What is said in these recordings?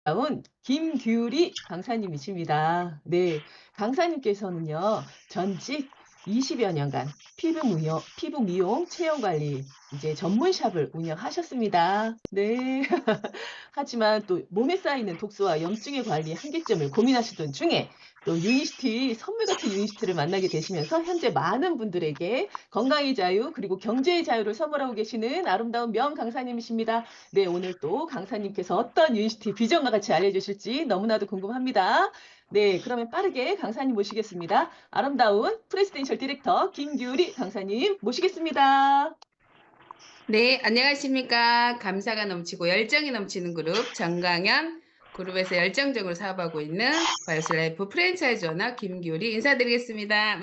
나온 김규리 강사님이십니다. 네, 강사님께서는요, 전직 20여 년간 피부 미용, 체형 관리, 이제 전문샵을 운영하셨습니다. 네. 하지만 또 몸에 쌓이는 독소와 염증의 관리 한계점을 고민하시던 중에 또 유니시티, 선물 같은 유니시티를 만나게 되시면서 현재 많은 분들에게 건강의 자유, 그리고 경제의 자유를 선물하고 계시는 아름다운 명 강사님이십니다. 네, 오늘 또 강사님께서 어떤 유니시티 비전과 같이 알려주실지 너무나도 궁금합니다. 네, 그러면 빠르게 강사님 모시겠습니다. 아름다운 프레시덴셜 디렉터 김규리 강사님 모시겠습니다. 네, 안녕하십니까. 감사가 넘치고 열정이 넘치는 그룹 정강현 그룹에서 열정적으로 사업하고 있는 바이오슬라이프 프랜차이즈 오너 김규리 인사드리겠습니다.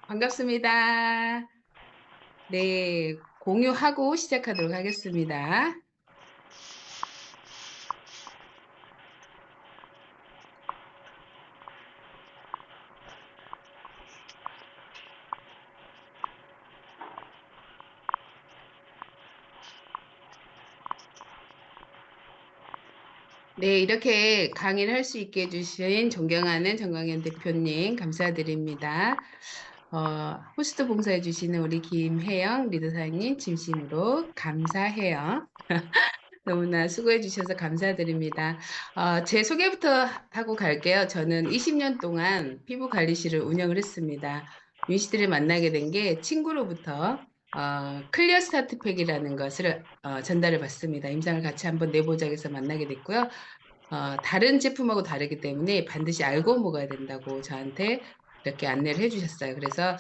반갑습니다. 네, 공유하고 시작하도록 하겠습니다. 네, 이렇게 강의를 할 수 있게 해주신 존경하는 정강현 대표님 감사드립니다. 호스트 봉사해 주시는 우리 김혜영 리더사님 진심으로 감사해요. 너무나 수고해 주셔서 감사드립니다. 제 소개부터 하고 갈게요. 저는 20년 동안 피부 관리실을 운영을 했습니다. 윤씨들을 만나게 된 게 친구로부터 클리어 스타트 팩이라는 것을 전달을 받습니다. 임상을 같이 한번 내보자고 해서 만나게 됐고요. 다른 제품하고 다르기 때문에 반드시 알고 먹어야 된다고 저한테 이렇게 안내를 해주셨어요. 그래서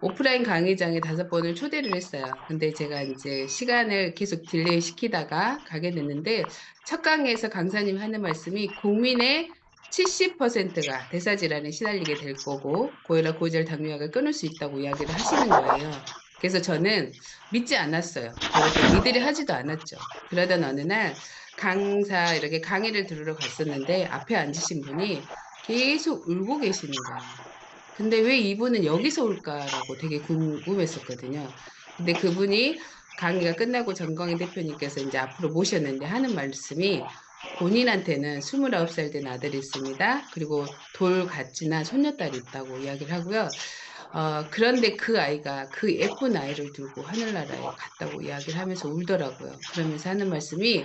오프라인 강의장에 5번을 초대를 했어요. 근데 제가 이제 시간을 계속 딜레이 시키다가 가게 됐는데 첫 강의에서 강사님 하는 말씀이 국민의 70%가 대사질환에 시달리게 될 거고 고혈압, 고지혈, 당뇨약을 끊을 수 있다고 이야기를 하시는 거예요. 그래서 저는 믿지 않았어요. 그렇게 믿으려 하지도 않았죠. 그러던 어느 날 강사 이렇게 강의를 들으러 갔었는데 앞에 앉으신 분이 계속 울고 계시는 거예요. 근데 왜 이분은 여기서 올까라고 되게 궁금했었거든요. 근데 그분이 강의가 끝나고 정광희 대표님께서 이제 앞으로 모셨는데 하는 말씀이 본인한테는 29살 된 아들이 있습니다. 그리고 돌같이나 손녀딸이 있다고 이야기를 하고요. 그런데 그 아이가 그 예쁜 아이를 들고 하늘나라에 갔다고 이야기를 하면서 울더라고요. 그러면서 하는 말씀이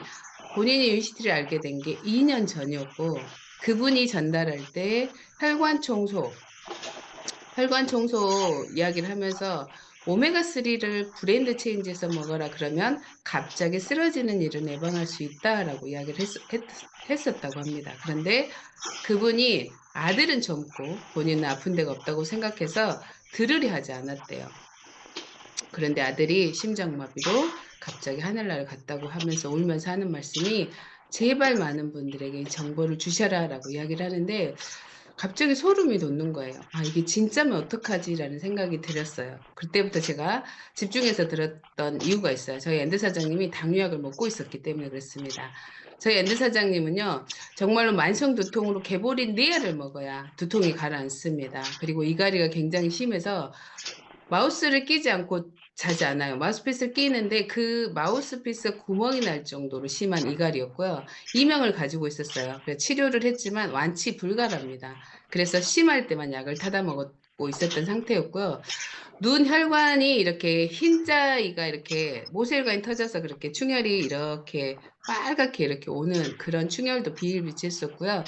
본인이 유니시티를 알게 된 게 2년 전이었고 그분이 전달할 때 혈관 청소, 혈관 청소 이야기를 하면서 오메가3를 브랜드 체인지해서 먹어라 그러면 갑자기 쓰러지는 일을 예방할 수 있다라고 이야기를 했었다고 합니다. 그런데 그분이 아들은 젊고 본인은 아픈 데가 없다고 생각해서 들으려 하지 않았대요. 그런데 아들이 심장마비로 갑자기 하늘나라를 갔다고 하면서 울면서 하는 말씀이 제발 많은 분들에게 이 정보를 주셔라라고 이야기를 하는데 갑자기 소름이 돋는 거예요. 아, 이게 진짜면 어떡하지라는 생각이 들었어요. 그때부터 제가 집중해서 들었던 이유가 있어요. 저희 엔드 사장님이 당뇨약을 먹고 있었기 때문에 그렇습니다. 저희 엔드 사장님은요, 정말로 만성 두통으로 개보린 네알을 먹어야 두통이 가라앉습니다. 그리고 이갈이가 굉장히 심해서 마우스를 끼지 않고 자지 않아요. 마우스피스를 끼는데 그 마우스피스 구멍이 날 정도로 심한 이갈이었고요. 이명을 가지고 있었어요. 그래서 치료를 했지만 완치 불가랍니다. 그래서 심할 때만 약을 타다 먹고 있었던 상태였고요. 눈 혈관이 이렇게 흰자위가 이렇게 모세혈관이 터져서 그렇게 충혈이 이렇게 빨갛게 이렇게 오는 그런 충혈도 비일비재했었고요.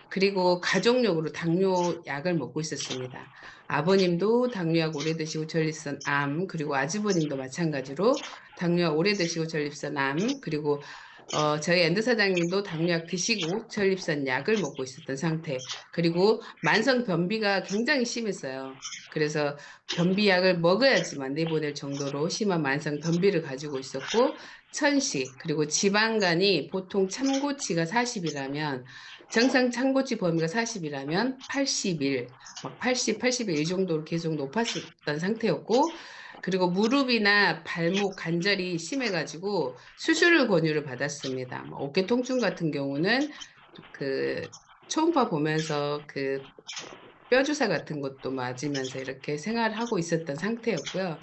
그리고 가족력으로 당뇨약을 먹고 있었습니다. 아버님도 당뇨약 오래 드시고 전립선 암, 그리고 아주버님도 마찬가지로 당뇨약 오래 드시고 전립선 암, 그리고 저희 엔드 사장님도 당뇨약 드시고 전립선 약을 먹고 있었던 상태. 그리고 만성 변비가 굉장히 심했어요. 그래서 변비약을 먹어야지만 내보낼 정도로 심한 만성 변비를 가지고 있었고, 천식, 그리고 지방간이 보통 참고치가 40이라면, 정상 참고치 범위가 40이라면 81, 막 80, 81 이 정도로 계속 높았었던 상태였고, 그리고 무릎이나 발목 관절이 심해가지고 수술을 권유를 받았습니다. 뭐 어깨 통증 같은 경우는 그 초음파 보면서 그 뼈주사 같은 것도 맞으면서 이렇게 생활을 하고 있었던 상태였고요.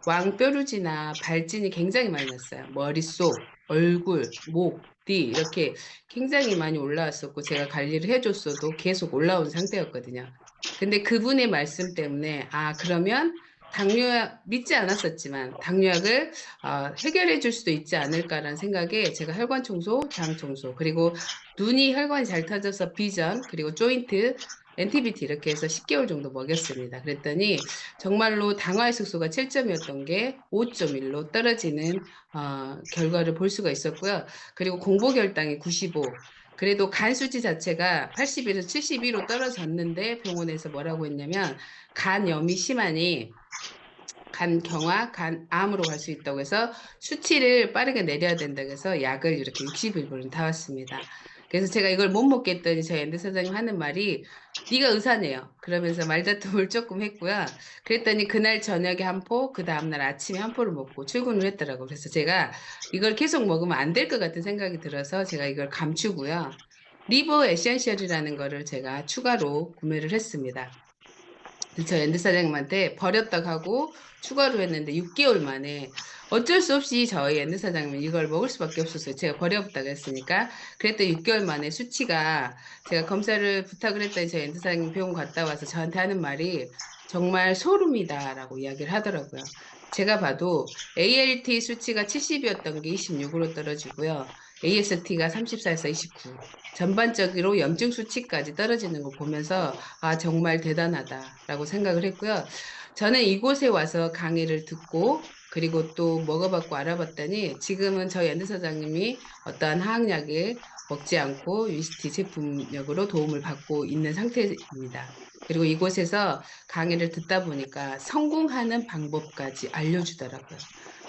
왕뼈루지나 발진이 굉장히 많이 났어요. 머릿속, 얼굴, 목, 뒤 이렇게 굉장히 많이 올라왔었고 제가 관리를 해줬어도 계속 올라온 상태였거든요. 근데 그분의 말씀 때문에 그러면 당뇨약 믿지 않았었지만 당뇨약을 해결해 줄 수도 있지 않을까라는 생각에 제가 혈관 청소, 장 청소 그리고 눈이 혈관이 잘 터져서 비전 그리고 조인트 NTBT 이렇게 해서 10개월 정도 먹였습니다. 그랬더니 정말로 당화의 숙소가 7점이었던 게 5.1로 떨어지는 결과를 볼 수가 있었고요. 그리고 공복혈당이 95. 그래도 간 수치 자체가 81에서 72로 떨어졌는데 병원에서 뭐라고 했냐면 간염이 심하니 간경화, 간암으로 갈 수 있다고 해서 수치를 빠르게 내려야 된다고 해서 약을 이렇게 60일분을 타왔습니다. 그래서 제가 이걸 못 먹겠더니 저희 엔드 사장님 하는 말이 네가 의사네요. 그러면서 말다툼을 조금 했고요. 그랬더니 그날 저녁에 한 포, 그 다음날 아침에 한 포를 먹고 출근을 했더라고요. 그래서 제가 이걸 계속 먹으면 안 될 것 같은 생각이 들어서 제가 이걸 감추고요. 리버 에센셜이라는 거를 제가 추가로 구매를 했습니다. 저 엔드 사장님한테 버렸다고 하고 추가로 했는데 6개월 만에 어쩔 수 없이 저희 엔드 사장님은 이걸 먹을 수밖에 없었어요. 제가 버려없다고 했으니까. 그랬더니 6개월 만에 수치가 제가 검사를 부탁을 했더니 저희 엔드 사장님 병원 갔다 와서 저한테 하는 말이 정말 소름이다라고 이야기를 하더라고요. 제가 봐도 ALT 수치가 70이었던 게 26으로 떨어지고요. AST가 34에서 29. 전반적으로 염증 수치까지 떨어지는 걸 보면서 정말 대단하다라고 생각을 했고요. 저는 이곳에 와서 강의를 듣고 그리고 또 먹어봤고 알아봤더니 지금은 저희 엔드 사장님이 어떠한 화학약을 먹지 않고 위스티 제품력으로 도움을 받고 있는 상태입니다. 그리고 이곳에서 강의를 듣다 보니까 성공하는 방법까지 알려주더라고요.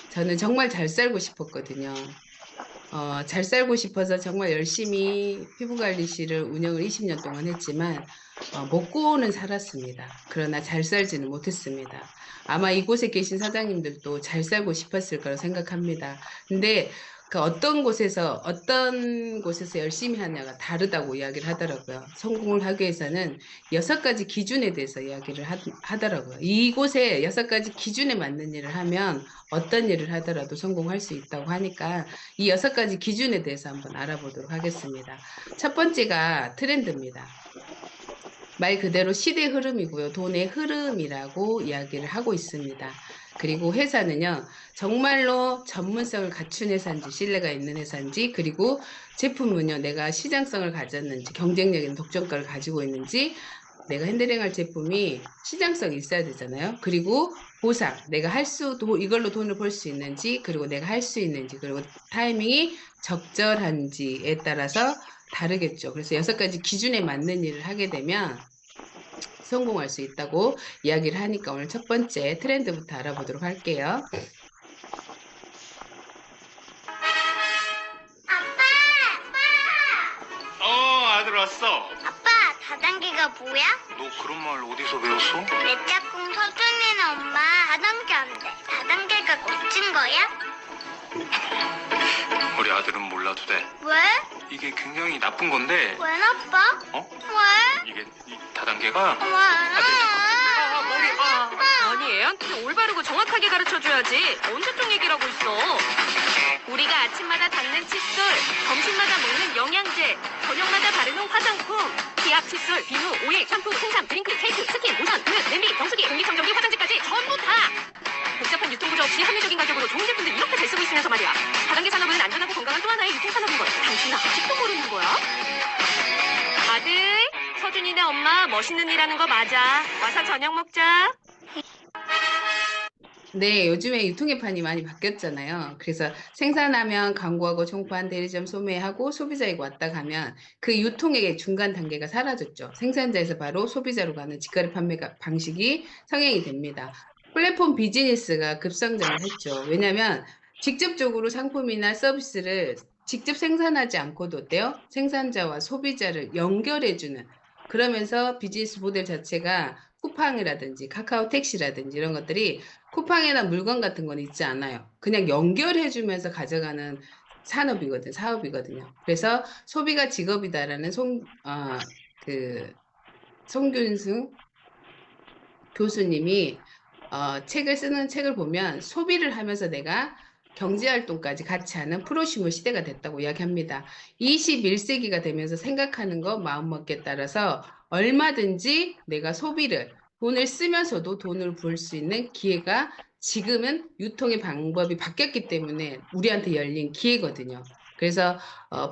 저는 정말 잘 살고 싶었거든요. 잘 살고 싶어서 정말 열심히 피부관리실을 운영을 20년 동안 했지만, 먹고는 살았습니다. 그러나 잘 살지는 못했습니다. 아마 이곳에 계신 사장님들도 잘 살고 싶었을 거라 생각합니다. 근데 그 어떤 곳에서 열심히 하냐가 다르다고 이야기를 하더라고요. 성공을 하기 위해서는 6가지 기준에 대해서 이야기를 하더라고요. 이곳에 6가지 기준에 맞는 일을 하면 어떤 일을 하더라도 성공할 수 있다고 하니까 이 6가지 기준에 대해서 한번 알아보도록 하겠습니다. 첫 번째가 트렌드입니다. 말 그대로 시대 흐름이고요. 돈의 흐름이라고 이야기를 하고 있습니다. 그리고 회사는요, 정말로 전문성을 갖춘 회사인지, 신뢰가 있는 회사인지, 그리고 제품은요, 내가 시장성을 가졌는지, 경쟁력 있는 독점가를 가지고 있는지, 내가 핸들링할 제품이 시장성이 있어야 되잖아요. 그리고 보상, 이걸로 돈을 벌 수 있는지, 그리고 내가 할 수 있는지, 그리고 타이밍이 적절한지에 따라서 다르겠죠. 그래서 6가지 기준에 맞는 일을 하게 되면 성공할 수 있다고 이야기를 하니까 오늘 첫 번째 트렌드부터 알아보도록 할게요. 아들 왔어. 아빠, 다단계가 뭐야? 너 그런 말 어디서 배웠어? 내 짝꿍 서준이는 엄마 다단계 안 돼. 다단계가 고친 거야? 우리 아들은 몰라도 돼. 왜? 이게 굉장히 나쁜 건데. 왜 나빠? 왜? 이게 이 다단계가 왜? 아니 애한테 올바르고 정확하게 가르쳐줘야지. 언제적 얘기라고 있어. 우리가 아침마다 닦는 칫솔, 점심마다 먹는 영양제, 저녁마다 바르는 화장품, 기압 칫솔, 비누, 오일, 샴푸, 생삼, 드링크, 케이크, 스킨, 로션, 음료, 냄비, 정수기, 공기청정기, 화장지까지 전부 다! 복잡한 유통구조 없이 합리적인 가격으로 좋은 제품들 이렇게 잘 쓰고 있으면서 말이야. 다단계 산업은 안전하고 건강한 또 하나의 유통산업인 걸 당신 아직도 모르는 거야? 아들, 서준이네 엄마 멋있는 일 하는 거 맞아. 와서 저녁 먹자. 네, 요즘에 유통의 판이 많이 바뀌었잖아요. 그래서 생산하면 광고하고 총판, 대리점 소매하고 소비자에게 왔다 가면 그 유통의 중간 단계가 사라졌죠. 생산자에서 바로 소비자로 가는 직거래 판매 방식이 성행이 됩니다. 플랫폼 비즈니스가 급성장을 했죠. 왜냐하면 직접적으로 상품이나 서비스를 직접 생산하지 않고도 어때요? 생산자와 소비자를 연결해주는 그러면서 비즈니스 모델 자체가 쿠팡이라든지 카카오 택시라든지 이런 것들이 쿠팡이나 물건 같은 건 있지 않아요. 그냥 연결해주면서 가져가는 사업이거든요. 그래서 소비가 직업이다라는 송균승 교수님이 책을 보면 소비를 하면서 내가 경제활동까지 같이 하는 프로슈머 시대가 됐다고 이야기합니다. 21세기가 되면서 생각하는 거 마음먹기에 따라서 얼마든지 내가 소비를 돈을 쓰면서도 돈을 벌 수 있는 기회가 지금은 유통의 방법이 바뀌었기 때문에 우리한테 열린 기회거든요. 그래서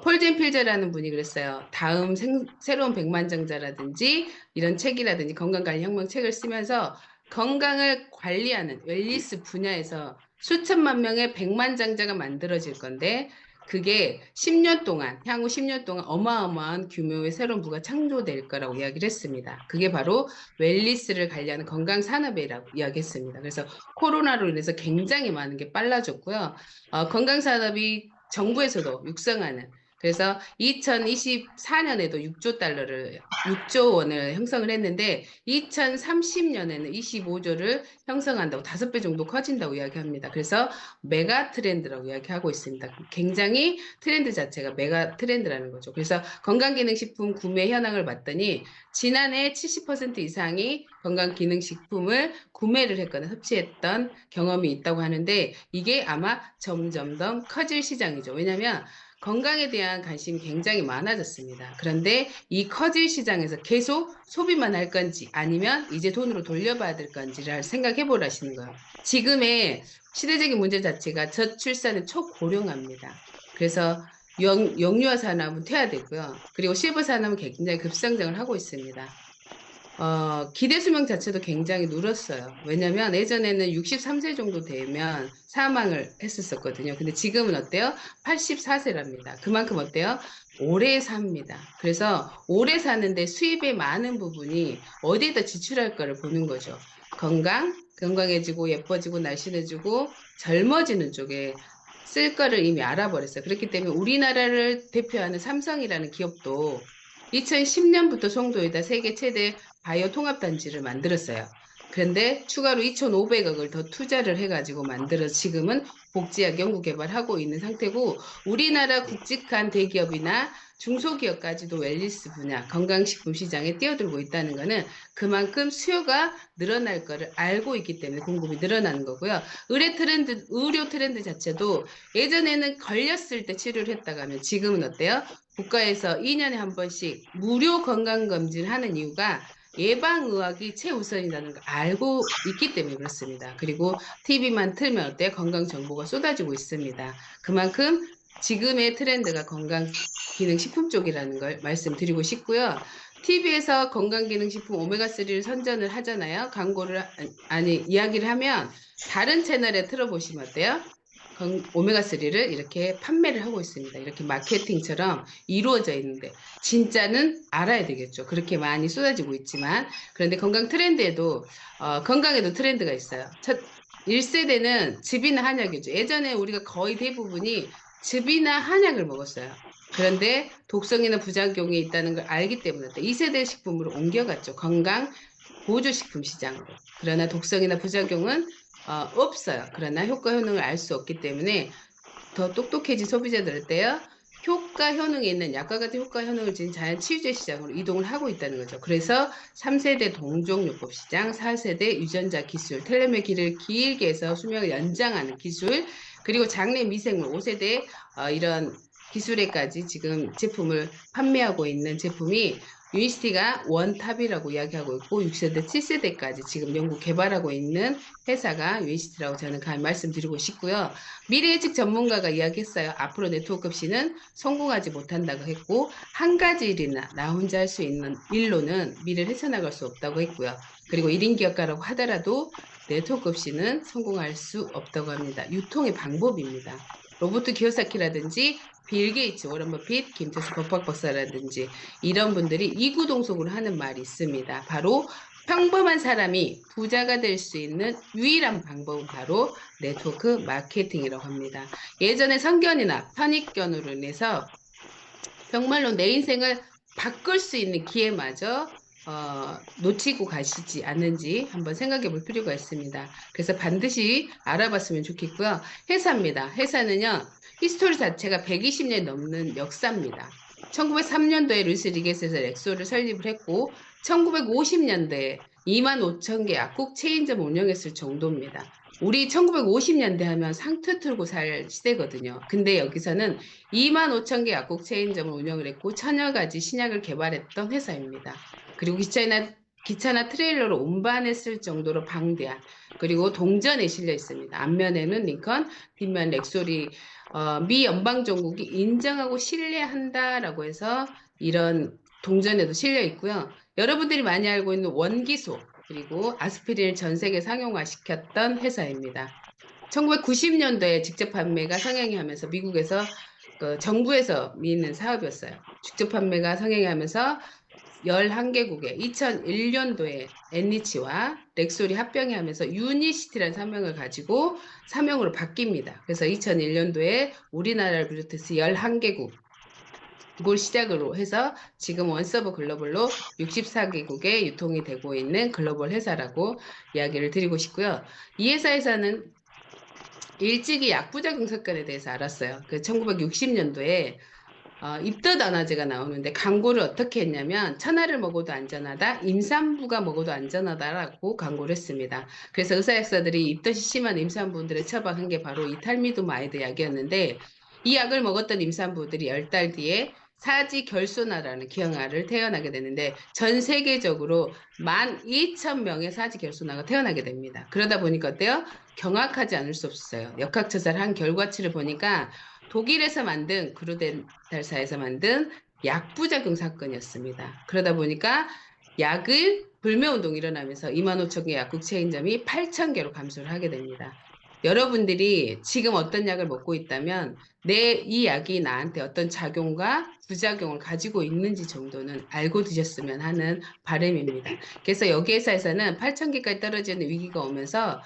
폴 젠필저라는 분이 그랬어요. 다음 새로운 백만장자라든지 이런 책이라든지 건강관리 혁명 책을 쓰면서 건강을 관리하는 웰니스 분야에서 수천만 명의 백만장자가 만들어질 건데 그게 10년 동안, 향후 10년 동안 어마어마한 규모의 새로운 부가 창조될 거라고 이야기를 했습니다. 그게 바로 웰니스를 관리하는 건강산업이라고 이야기했습니다. 그래서 코로나로 인해서 굉장히 많은 게 빨라졌고요. 건강산업이 정부에서도 육성하는 그래서 2024년에도 6조 원을 형성을 했는데 2030년에는 25조를 형성한다고 5배 정도 커진다고 이야기합니다. 그래서 메가 트렌드라고 이야기하고 있습니다. 굉장히 트렌드 자체가 메가 트렌드라는 거죠. 그래서 건강기능식품 구매 현황을 봤더니 지난해 70% 이상이 건강기능식품을 구매를 했거나 섭취했던 경험이 있다고 하는데 이게 아마 점점 더 커질 시장이죠. 왜냐하면 건강에 대한 관심이 굉장히 많아졌습니다. 그런데 이 커질 시장에서 계속 소비만 할 건지 아니면 이제 돈으로 돌려받을 건지를 생각해 보라시는 거예요. 지금의 시대적인 문제 자체가 저출산은 초고령화입니다. 그래서 영유아 산업은 퇴화되고요. 그리고 실버 산업은 굉장히 급성장을 하고 있습니다. 기대 수명 자체도 굉장히 늘었어요. 왜냐면 예전에는 63세 정도 되면 사망을 했었거든요. 근데 지금은 어때요? 84세랍니다. 그만큼 어때요? 오래 삽니다. 그래서 오래 사는데 수입의 많은 부분이 어디에다 지출할 거를 보는 거죠. 건강해지고 예뻐지고 날씬해지고 젊어지는 쪽에 쓸 거를 이미 알아버렸어요. 그렇기 때문에 우리나라를 대표하는 삼성이라는 기업도 2010년부터 송도에다 세계 최대 바이오 통합단지를 만들었어요. 그런데 추가로 2,500억을 더 투자를 해가지고 만들어 지금은 복제약 연구개발하고 있는 상태고 우리나라 굵직한 대기업이나 중소기업까지도 웰니스 분야, 건강식품 시장에 뛰어들고 있다는 것은 그만큼 수요가 늘어날 거를 알고 있기 때문에 공급이 늘어나는 거고요. 의료 트렌드 자체도 예전에는 걸렸을 때 치료를 했다가 하면 지금은 어때요? 국가에서 2년에 한 번씩 무료 건강검진을 하는 이유가 예방의학이 최우선이라는 걸 알고 있기 때문에 그렇습니다. 그리고 TV만 틀면 어때요? 건강정보가 쏟아지고 있습니다. 그만큼 지금의 트렌드가 건강기능식품 쪽이라는 걸 말씀드리고 싶고요. TV에서 건강기능식품 오메가3를 선전을 하잖아요. 이야기를 하면 다른 채널에 틀어보시면 어때요? 오메가3를 이렇게 판매를 하고 있습니다. 이렇게 마케팅처럼 이루어져 있는데 진짜는 알아야 되겠죠. 그렇게 많이 쏟아지고 있지만 그런데 건강 트렌드에도 건강에도 트렌드가 있어요. 1세대는 즙이나 한약이죠. 예전에 우리가 거의 대부분이 즙이나 한약을 먹었어요. 그런데 독성이나 부작용이 있다는 걸 알기 때문에 2세대 식품으로 옮겨갔죠. 건강 보조식품 시장으로. 그러나 독성이나 부작용은 없어요. 그러나 효과 효능을 알 수 없기 때문에 더 똑똑해진 소비자들을 때요. 효과 효능이 있는 약과 같은 효과 효능을 지닌 자연 치유제 시장으로 이동을 하고 있다는 거죠. 그래서 3세대 동종요법 시장, 4세대 유전자 기술, 텔레메기를 길게 해서 수명을 연장하는 기술, 그리고 장내 미생물 5세대 이런 기술에까지 지금 제품을 판매하고 있는 제품이 유니스티가 원탑이라고 이야기하고 있고 6세대, 7세대까지 지금 연구 개발하고 있는 회사가 유니스티라고 저는 말씀드리고 싶고요. 미래 예측 전문가가 이야기했어요. 앞으로 네트워크 없이는 성공하지 못한다고 했고 한 가지 일이나 나 혼자 할 수 있는 일로는 미래를 헤쳐나갈 수 없다고 했고요. 그리고 1인 기업가라고 하더라도 네트워크 없이는 성공할 수 없다고 합니다. 유통의 방법입니다. 로버트 키요사키라든지 빌 게이츠, 워런 버핏, 김태수 법학박사라든지 이런 분들이 이구동성으로 하는 말이 있습니다. 바로 평범한 사람이 부자가 될 수 있는 유일한 방법은 바로 네트워크 마케팅이라고 합니다. 예전에 선견이나 선입견으로 인해서 정말로 내 인생을 바꿀 수 있는 기회마저 놓치고 가시지 않는지 한번 생각해 볼 필요가 있습니다. 그래서 반드시 알아봤으면 좋겠고요. 회사입니다. 회사는요. 히스토리 자체가 120년 넘는 역사입니다. 1903년도에 루이스 리게스에서 렉소를 설립을 했고 1950년대에 25,000개 약국 체인점 운영했을 정도입니다. 우리 1950년대 하면 상투 틀고 살 시대거든요. 근데 여기서는 25,000개 약국 체인점을 운영을 했고 1000여 가지 신약을 개발했던 회사입니다. 그리고 기차나 트레일러로 운반했을 정도로 방대한, 그리고 동전에 실려 있습니다. 앞면에는 링컨, 뒷면 렉소리, 미 연방정국이 인정하고 신뢰한다라고 해서 이런 동전에도 실려 있고요. 여러분들이 많이 알고 있는 원기소, 그리고 아스피린을 전 세계 상용화시켰던 회사입니다. 1990년도에 직접 판매가 성행이 하면서 미국에서 정부에서 미는 사업이었어요. 직접 판매가 성행이 하면서 11개국에 2001년도에 엔리치와 렉솔이 합병이 하면서 유니시티라는 사명으로 바뀝니다. 그래서 2001년도에 우리나라를 비롯해서 11개국 을 시작으로 해서 지금 원서브 글로벌로 64개국에 유통이 되고 있는 글로벌 회사라고 이야기를 드리고 싶고요. 이 회사에서는 일찍이 약부작용 사건에 대해서 알았어요. 그 1960년도에 입덧안화제가 나오는데 광고를 어떻게 했냐면 천하를 먹어도 안전하다, 임산부가 먹어도 안전하다라고 광고를 했습니다. 그래서 의사약사들이 입덧이 심한 임산부들을 처방한 게 바로 이 탈미도마이드 약이었는데, 이 약을 먹었던 임산부들이 10달 뒤에 사지결손아라는 기형아를 태어나게 되는데 전 세계적으로 12,000명의 사지결손아가 태어나게 됩니다. 그러다 보니까 어때요? 경악하지 않을 수 없어요. 역학조사를 한 결과치를 보니까 독일에서 만든 그루덴달사에서 만든 약부작용 사건이었습니다. 그러다 보니까 약을 불매운동이 일어나면서 25,000개 약국 체인점이 8,000개로 감소를 하게 됩니다. 여러분들이 지금 어떤 약을 먹고 있다면 이 약이 나한테 어떤 작용과 부작용을 가지고 있는지 정도는 알고 드셨으면 하는 바람입니다. 그래서 여기 회사에서는 8,000개까지 떨어지는 위기가 오면서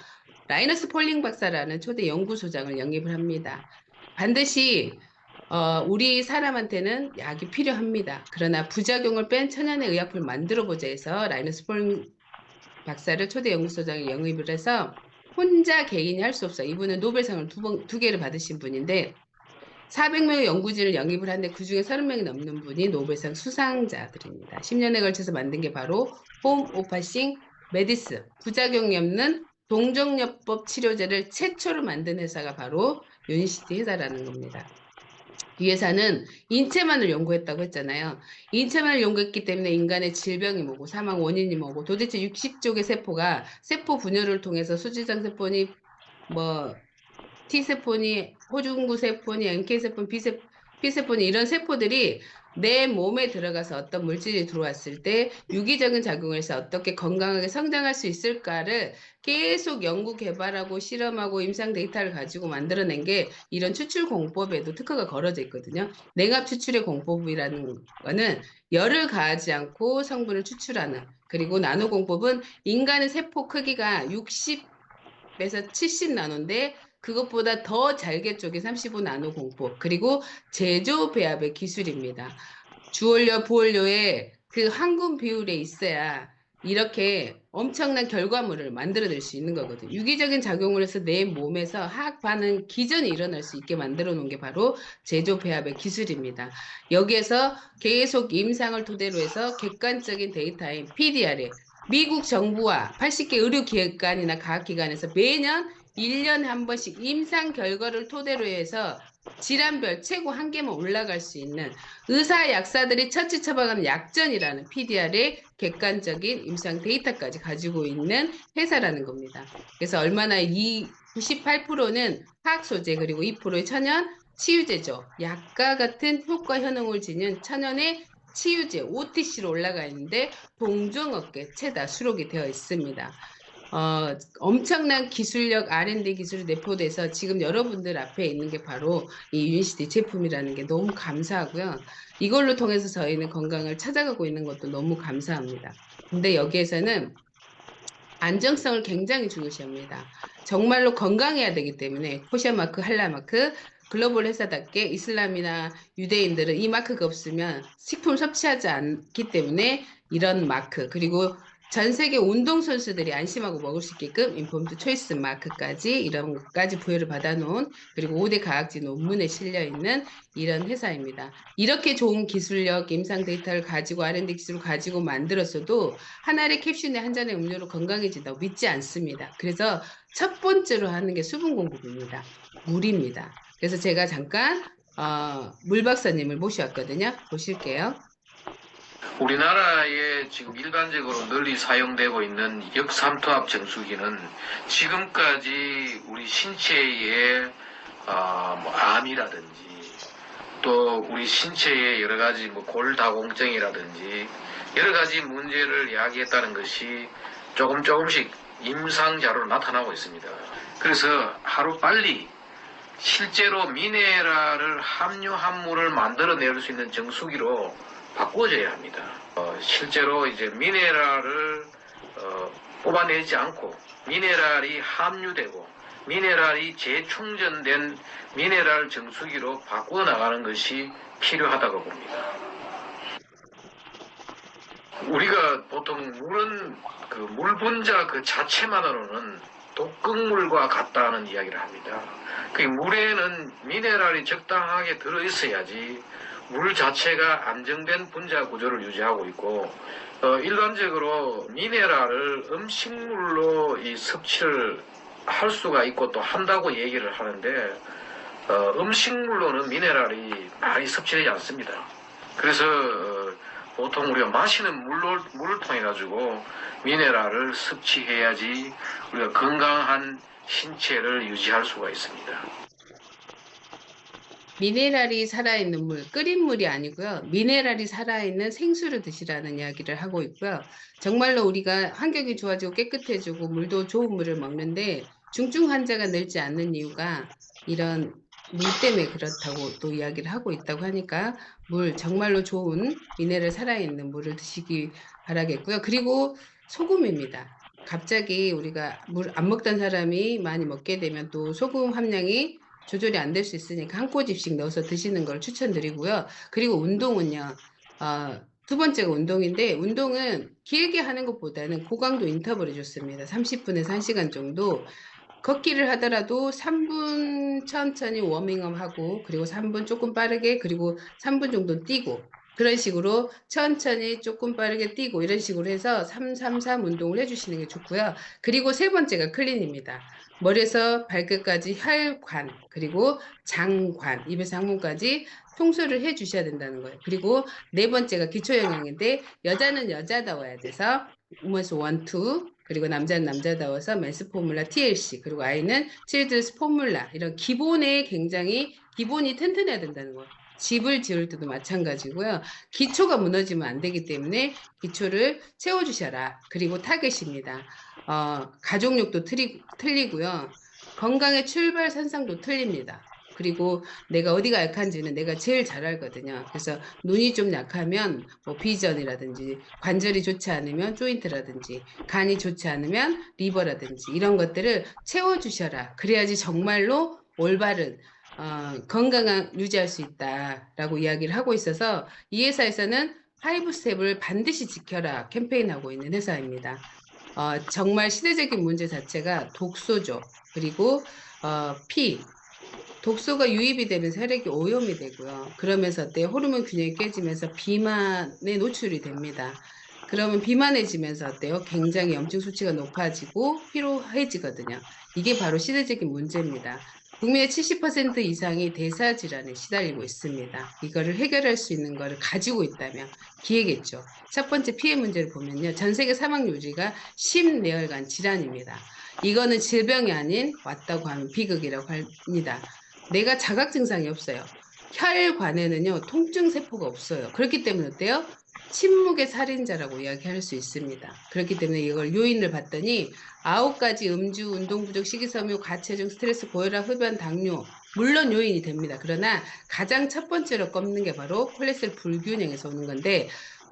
라이너스 폴링 박사라는 초대 연구소장을 영입을 합니다. 반드시 우리 사람한테는 약이 필요합니다. 그러나 부작용을 뺀 천연의 의약품을 만들어보자 해서 라이너스 폴링 박사를 초대 연구소장을 영입을 해서 혼자 개인이 할 수 없어요. 이분은 노벨상을 두 개를 받으신 분인데 400명의 연구진을 영입을 하는데 그중에 30명이 넘는 분이 노벨상 수상자들입니다. 10년에 걸쳐서 만든 게 바로 홈오파싱 메디스, 부작용이 없는 동종요법 치료제를 최초로 만든 회사가 바로 유니시티 회사라는 겁니다. 이 회사는 인체만을 연구했다고 했잖아요. 인체만을 연구했기 때문에 인간의 질병이 뭐고 사망 원인이 뭐고 도대체 60쪽의 세포가 세포 분열을 통해서 수지장 세포니 T세포니 호중구 세포니 NK세포니 B세포니 이런 세포들이 내 몸에 들어가서 어떤 물질이 들어왔을 때 유기적인 작용을 해서 어떻게 건강하게 성장할 수 있을까를 계속 연구 개발하고 실험하고 임상 데이터를 가지고 만들어낸 게 이런 추출 공법에도 특허가 걸어져 있거든요. 냉압 추출의 공법이라는 거는 열을 가하지 않고 성분을 추출하는, 그리고 나노 공법은 인간의 세포 크기가 60에서 70 나노인데 그것보다 더 잘게 쪼개 35 나노 공법, 그리고 제조 배합의 기술입니다. 주원료, 부원료의 그 황금 비율에 있어야 이렇게 엄청난 결과물을 만들어낼 수 있는 거거든요. 유기적인 작용을 해서 내 몸에서 화학 반응 기전이 일어날 수 있게 만들어 놓은 게 바로 제조 배합의 기술입니다. 여기에서 계속 임상을 토대로 해서 객관적인 데이터인 PDR에 미국 정부와 80개 의료기관이나 과학기관에서 매년 1년에 한 번씩 임상 결과를 토대로 해서 질환별 최고 한계만 올라갈 수 있는 의사 약사들이 처치 처방하는 약전이라는 PDR의 객관적인 임상 데이터까지 가지고 있는 회사라는 겁니다. 그래서 얼마나 이 98%는 화학 소재 그리고 2%의 천연 치유제죠. 약과 같은 효과 효능을 지닌 천연의 치유제 OTC로 올라가 있는데 동종업계 최다 수록이 되어 있습니다. 엄청난 기술력 R&D 기술이 내포돼서 지금 여러분들 앞에 있는 게 바로 이 유니시티 제품이라는 게 너무 감사하고요. 이걸로 통해서 저희는 건강을 찾아가고 있는 것도 너무 감사합니다. 근데 여기에서는 안정성을 굉장히 중요시합니다. 정말로 건강해야 되기 때문에 코샤마크, 할라마크, 글로벌 회사답게 이슬람이나 유대인들은 이 마크가 없으면 식품 섭취하지 않기 때문에 이런 마크, 그리고 전 세계 운동선수들이 안심하고 먹을 수 있게끔 인폼드 초이스 마크까지 이런 것까지 부여를 받아놓은 그리고 5대 과학지 논문에 실려있는 이런 회사입니다. 이렇게 좋은 기술력, 임상 데이터를 가지고 R&D 기술을 가지고 만들었어도 한 알의 캡슐에 한 잔의 음료로 건강해진다고 믿지 않습니다. 그래서 첫 번째로 하는 게 수분 공급입니다. 물입니다. 그래서 제가 잠깐 물 박사님을 모셔왔거든요. 보실게요. 우리나라에 지금 일반적으로 널리 사용되고 있는 역삼투압 정수기는 지금까지 우리 신체의 암이라든지 또 우리 신체의 여러 가지 골다공증이라든지 여러 가지 문제를 야기했다는 것이 조금씩 임상 자료로 나타나고 있습니다. 그래서 하루빨리 실제로 미네랄을 함유한 물을 만들어낼 수 있는 정수기로 바꿔줘야 합니다. 실제로 이제 미네랄을 뽑아내지 않고 미네랄이 함유되고 미네랄이 재충전된 미네랄 정수기로 바꿔 나가는 것이 필요하다고 봅니다. 우리가 보통 물은 그 물 분자 그 자체만으로는 독극물과 같다는 이야기를 합니다. 그 물에는 미네랄이 적당하게 들어 있어야지 물 자체가 안정된 분자 구조를 유지하고 있고 일반적으로 미네랄을 음식물로 이 섭취를 할 수가 있고 또 한다고 얘기를 하는데 음식물로는 미네랄이 많이 섭취되지 않습니다. 그래서 보통 우리가 마시는 물을 통해 가지고 미네랄을 섭취해야지 우리가 건강한 신체를 유지할 수가 있습니다. 미네랄이 살아있는 물, 끓인 물이 아니고요. 미네랄이 살아있는 생수를 드시라는 이야기를 하고 있고요. 정말로 우리가 환경이 좋아지고 깨끗해지고 물도 좋은 물을 먹는데 중증 환자가 늘지 않는 이유가 이런 물 때문에 그렇다고 또 이야기를 하고 있다고 하니까 물, 정말로 좋은 미네랄 살아있는 물을 드시기 바라겠고요. 그리고 소금입니다. 갑자기 우리가 물 안 먹던 사람이 많이 먹게 되면 또 소금 함량이 조절이 안 될 수 있으니까 한 꼬집씩 넣어서 드시는 걸 추천드리고요. 그리고 운동은요. 두 번째가 운동인데 운동은 길게 하는 것보다는 고강도 인터벌이 좋습니다. 30분에서 1시간 정도 걷기를 하더라도 3분 천천히 워밍업 하고 그리고 3분 조금 빠르게 그리고 3분 정도 뛰고 그런 식으로 천천히 조금 빠르게 뛰고 이런 식으로 해서 3-3-3 운동을 해주시는 게 좋고요. 그리고 세 번째가 클린입니다. 머리에서 발끝까지 혈관 그리고 장관 입에서 항문까지 청소를 해 주셔야 된다는 거예요. 그리고 네 번째가 기초 영양인데 여자는 여자다워야 돼서 우먼스 1, 2 그리고 남자는 남자다워서 맨스 포뮬라 TLC 그리고 아이는 칠드스 포뮬라 이런 기본에 굉장히 기본이 튼튼해야 된다는 거예요. 집을 지을 때도 마찬가지고요. 기초가 무너지면 안 되기 때문에 기초를 채워주셔라. 그리고 타겟입니다. 가족력도 틀리고요. 건강의 출발 선상도 틀립니다. 그리고 내가 어디가 약한지는 내가 제일 잘 알거든요. 그래서 눈이 좀 약하면 뭐 비전이라든지 관절이 좋지 않으면 조인트라든지 간이 좋지 않으면 리버라든지 이런 것들을 채워주셔라. 그래야지 정말로 올바른 건강을 유지할 수 있다라고 이야기를 하고 있어서 이 회사에서는 5스텝을 반드시 지켜라 캠페인하고 있는 회사입니다. 정말 시대적인 문제 자체가 독소죠. 그리고 피 독소가 유입이 되면서 혈액이 오염이 되고요. 그러면서 때 호르몬 균형이 깨지면서 비만에 노출이 됩니다. 그러면 비만해지면서 어때요? 굉장히 염증 수치가 높아지고 피로해지거든요. 이게 바로 시대적인 문제입니다. 국민의 70% 이상이 대사질환에 시달리고 있습니다. 이거를 해결할 수 있는 거를 가지고 있다면 기회겠죠. 첫 번째 피해 문제를 보면요. 전 세계 사망률이가 심내혈관 질환입니다. 이거는 질병이 아닌 왔다고 하면 비극이라고 합니다. 내가 자각 증상이 없어요. 혈관에는요. 통증 세포가 없어요. 그렇기 때문에 어때요? 침묵의 살인자라고 이야기할 수 있습니다. 그렇기 때문에 이걸 요인을 봤더니 9가지 음주, 운동 부족, 식이섬유, 과체중, 스트레스, 고혈압, 흡연, 당뇨 물론 요인이 됩니다. 그러나 가장 첫 번째로 꼽는 게 바로 콜레스테롤 불균형에서 오는 건데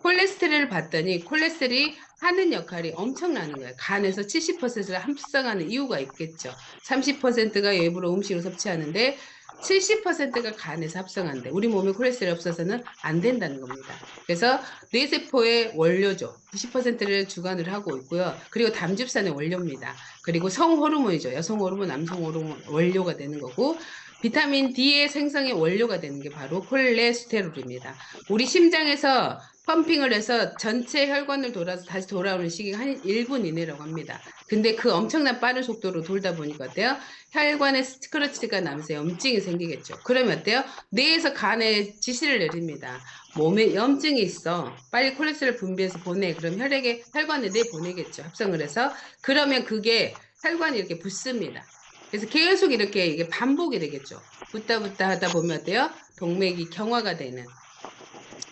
콜레스테롤을 봤더니 콜레스테롤이 하는 역할이 엄청나는 거예요. 간에서 70%를 합성하는 이유가 있겠죠. 30%가 외부로 음식을 섭취하는데 70%가 간에서 합성한대. 우리 몸에 콜레스테롤이 없어서는 안 된다는 겁니다. 그래서 뇌세포의 원료죠. 90%를 주관을 하고 있고요. 그리고 담즙산의 원료입니다. 그리고 성호르몬이죠. 여성 호르몬, 남성 호르몬 원료가 되는 거고, 비타민 D의 생성의 원료가 되는 게 바로 콜레스테롤입니다. 우리 심장에서 펌핑을 해서 전체 혈관을 돌아서 다시 돌아오는 시기가 한 1분 이내라고 합니다. 근데 그 엄청난 빠른 속도로 돌다 보니까 어때요? 혈관에 스크래치가 나면서 염증이 생기겠죠. 그러면 어때요? 뇌에서 간에 지시를 내립니다. 몸에 염증이 있어. 빨리 콜레스테롤 분비해서 보내. 그럼 혈관에 내보내겠죠. 합성을 해서. 그러면 그게 혈관이 이렇게 붓습니다. 그래서 계속 이렇게 이게 반복이 되겠죠. 붓다 하다 보면 어때요? 동맥이 경화가 되는.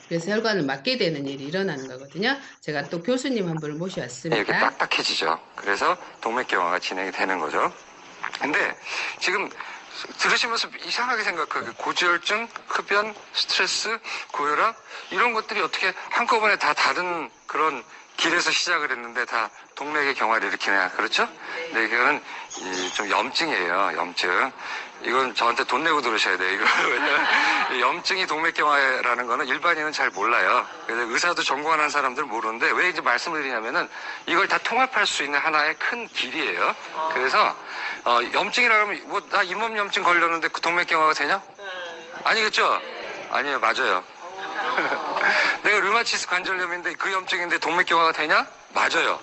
그래서 혈관을 막게 되는 일이 일어나는 거거든요. 제가 또 교수님 한 분을 모셔왔습니다. 이렇게 딱딱해지죠. 그래서 동맥경화가 진행이 되는 거죠. 근데 지금 들으시면서 이상하게 생각하게 고지혈증, 흡연, 스트레스, 고혈압 이런 것들이 어떻게 한꺼번에 다 다른 그런 길에서 시작을 했는데 다 동맥의 경화를 일으키냐, 그렇죠? 네, 이거는 좀 염증이에요, 염증. 이건 저한테 돈 내고 들으셔야 돼요, 이거. 왜냐면 염증이 동맥경화라는 거는 일반인은 잘 몰라요. 그래서 의사도 전공하는 사람들은 모르는데 왜 이제 말씀을 드리냐면은 이걸 다 통합할 수 있는 하나의 큰 길이에요. 그래서 염증이라고 하면 뭐 나 잇몸염증 걸렸는데 그 동맥경화가 되냐? 아니겠죠? 아니에요, 맞아요. 내가 류마티스 관절염인데 그 염증인데 동맥경화가 되냐? 맞아요.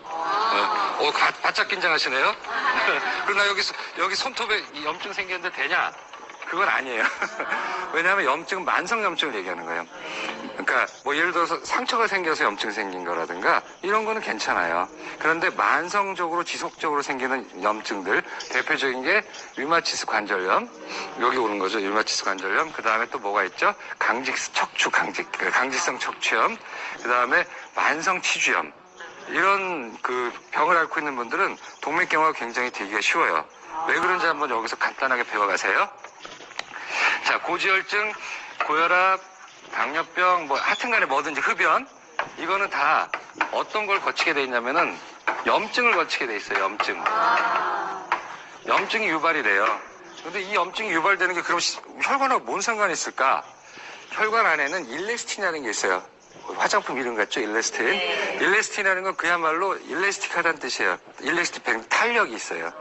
바짝 긴장하시네요. 그러나 여기 손톱에 염증 생겼는데 되냐? 그건 아니에요. 왜냐하면 염증은 만성염증을 얘기하는 거예요. 그러니까 뭐 예를 들어서 상처가 생겨서 염증 생긴 거라든가 이런 거는 괜찮아요. 그런데 만성적으로 지속적으로 생기는 염증들 대표적인 게 류마티스 관절염, 여기 오는 거죠. 류마티스 관절염. 그 다음에 또 뭐가 있죠? 강직성 척추염. 그 다음에 만성 치주염. 이런 그 병을 앓고 있는 분들은 동맥경화가 굉장히 되기가 쉬워요. 왜 그런지 한번 여기서 간단하게 배워가세요. 자, 고지혈증, 고혈압, 당뇨병, 뭐 하여튼간에 뭐든지 흡연, 이거는 다 어떤 걸 거치게 돼 있냐면은 염증을 거치게 돼 있어요. 염증이 유발이 돼요. 근데 이 염증이 유발되는 게 그럼 혈관하고 뭔 상관이 있을까? 혈관 안에는 일레스틴이라는 게 있어요. 화장품 이름 같죠? 일레스틴. 일레스틴이라는 건 그야말로 일레스틱하다는 뜻이에요. 일레스틱, 탄력이 있어요.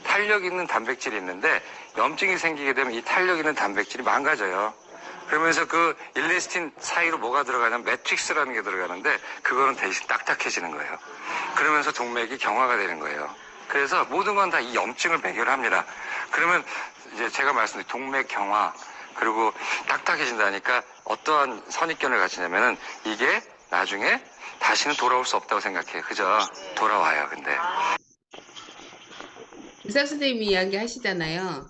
탄력 있는 단백질이 있는데 염증이 생기게 되면 이 탄력 있는 단백질이 망가져요. 그러면서 그 일레스틴 사이로 뭐가 들어가냐면 매트릭스라는 게 들어가는데 그거는 대신 딱딱해지는 거예요. 그러면서 동맥이 경화가 되는 거예요. 그래서 모든 건 다 이 염증을 배경으로 합니다. 그러면 이제 제가 말씀드린 동맥 경화 그리고 딱딱해진다니까 어떠한 선입견을 가지냐면은 이게 나중에 다시는 돌아올 수 없다고 생각해요. 그죠? 돌아와요, 근데. 의사 선생님이 이야기 하시잖아요.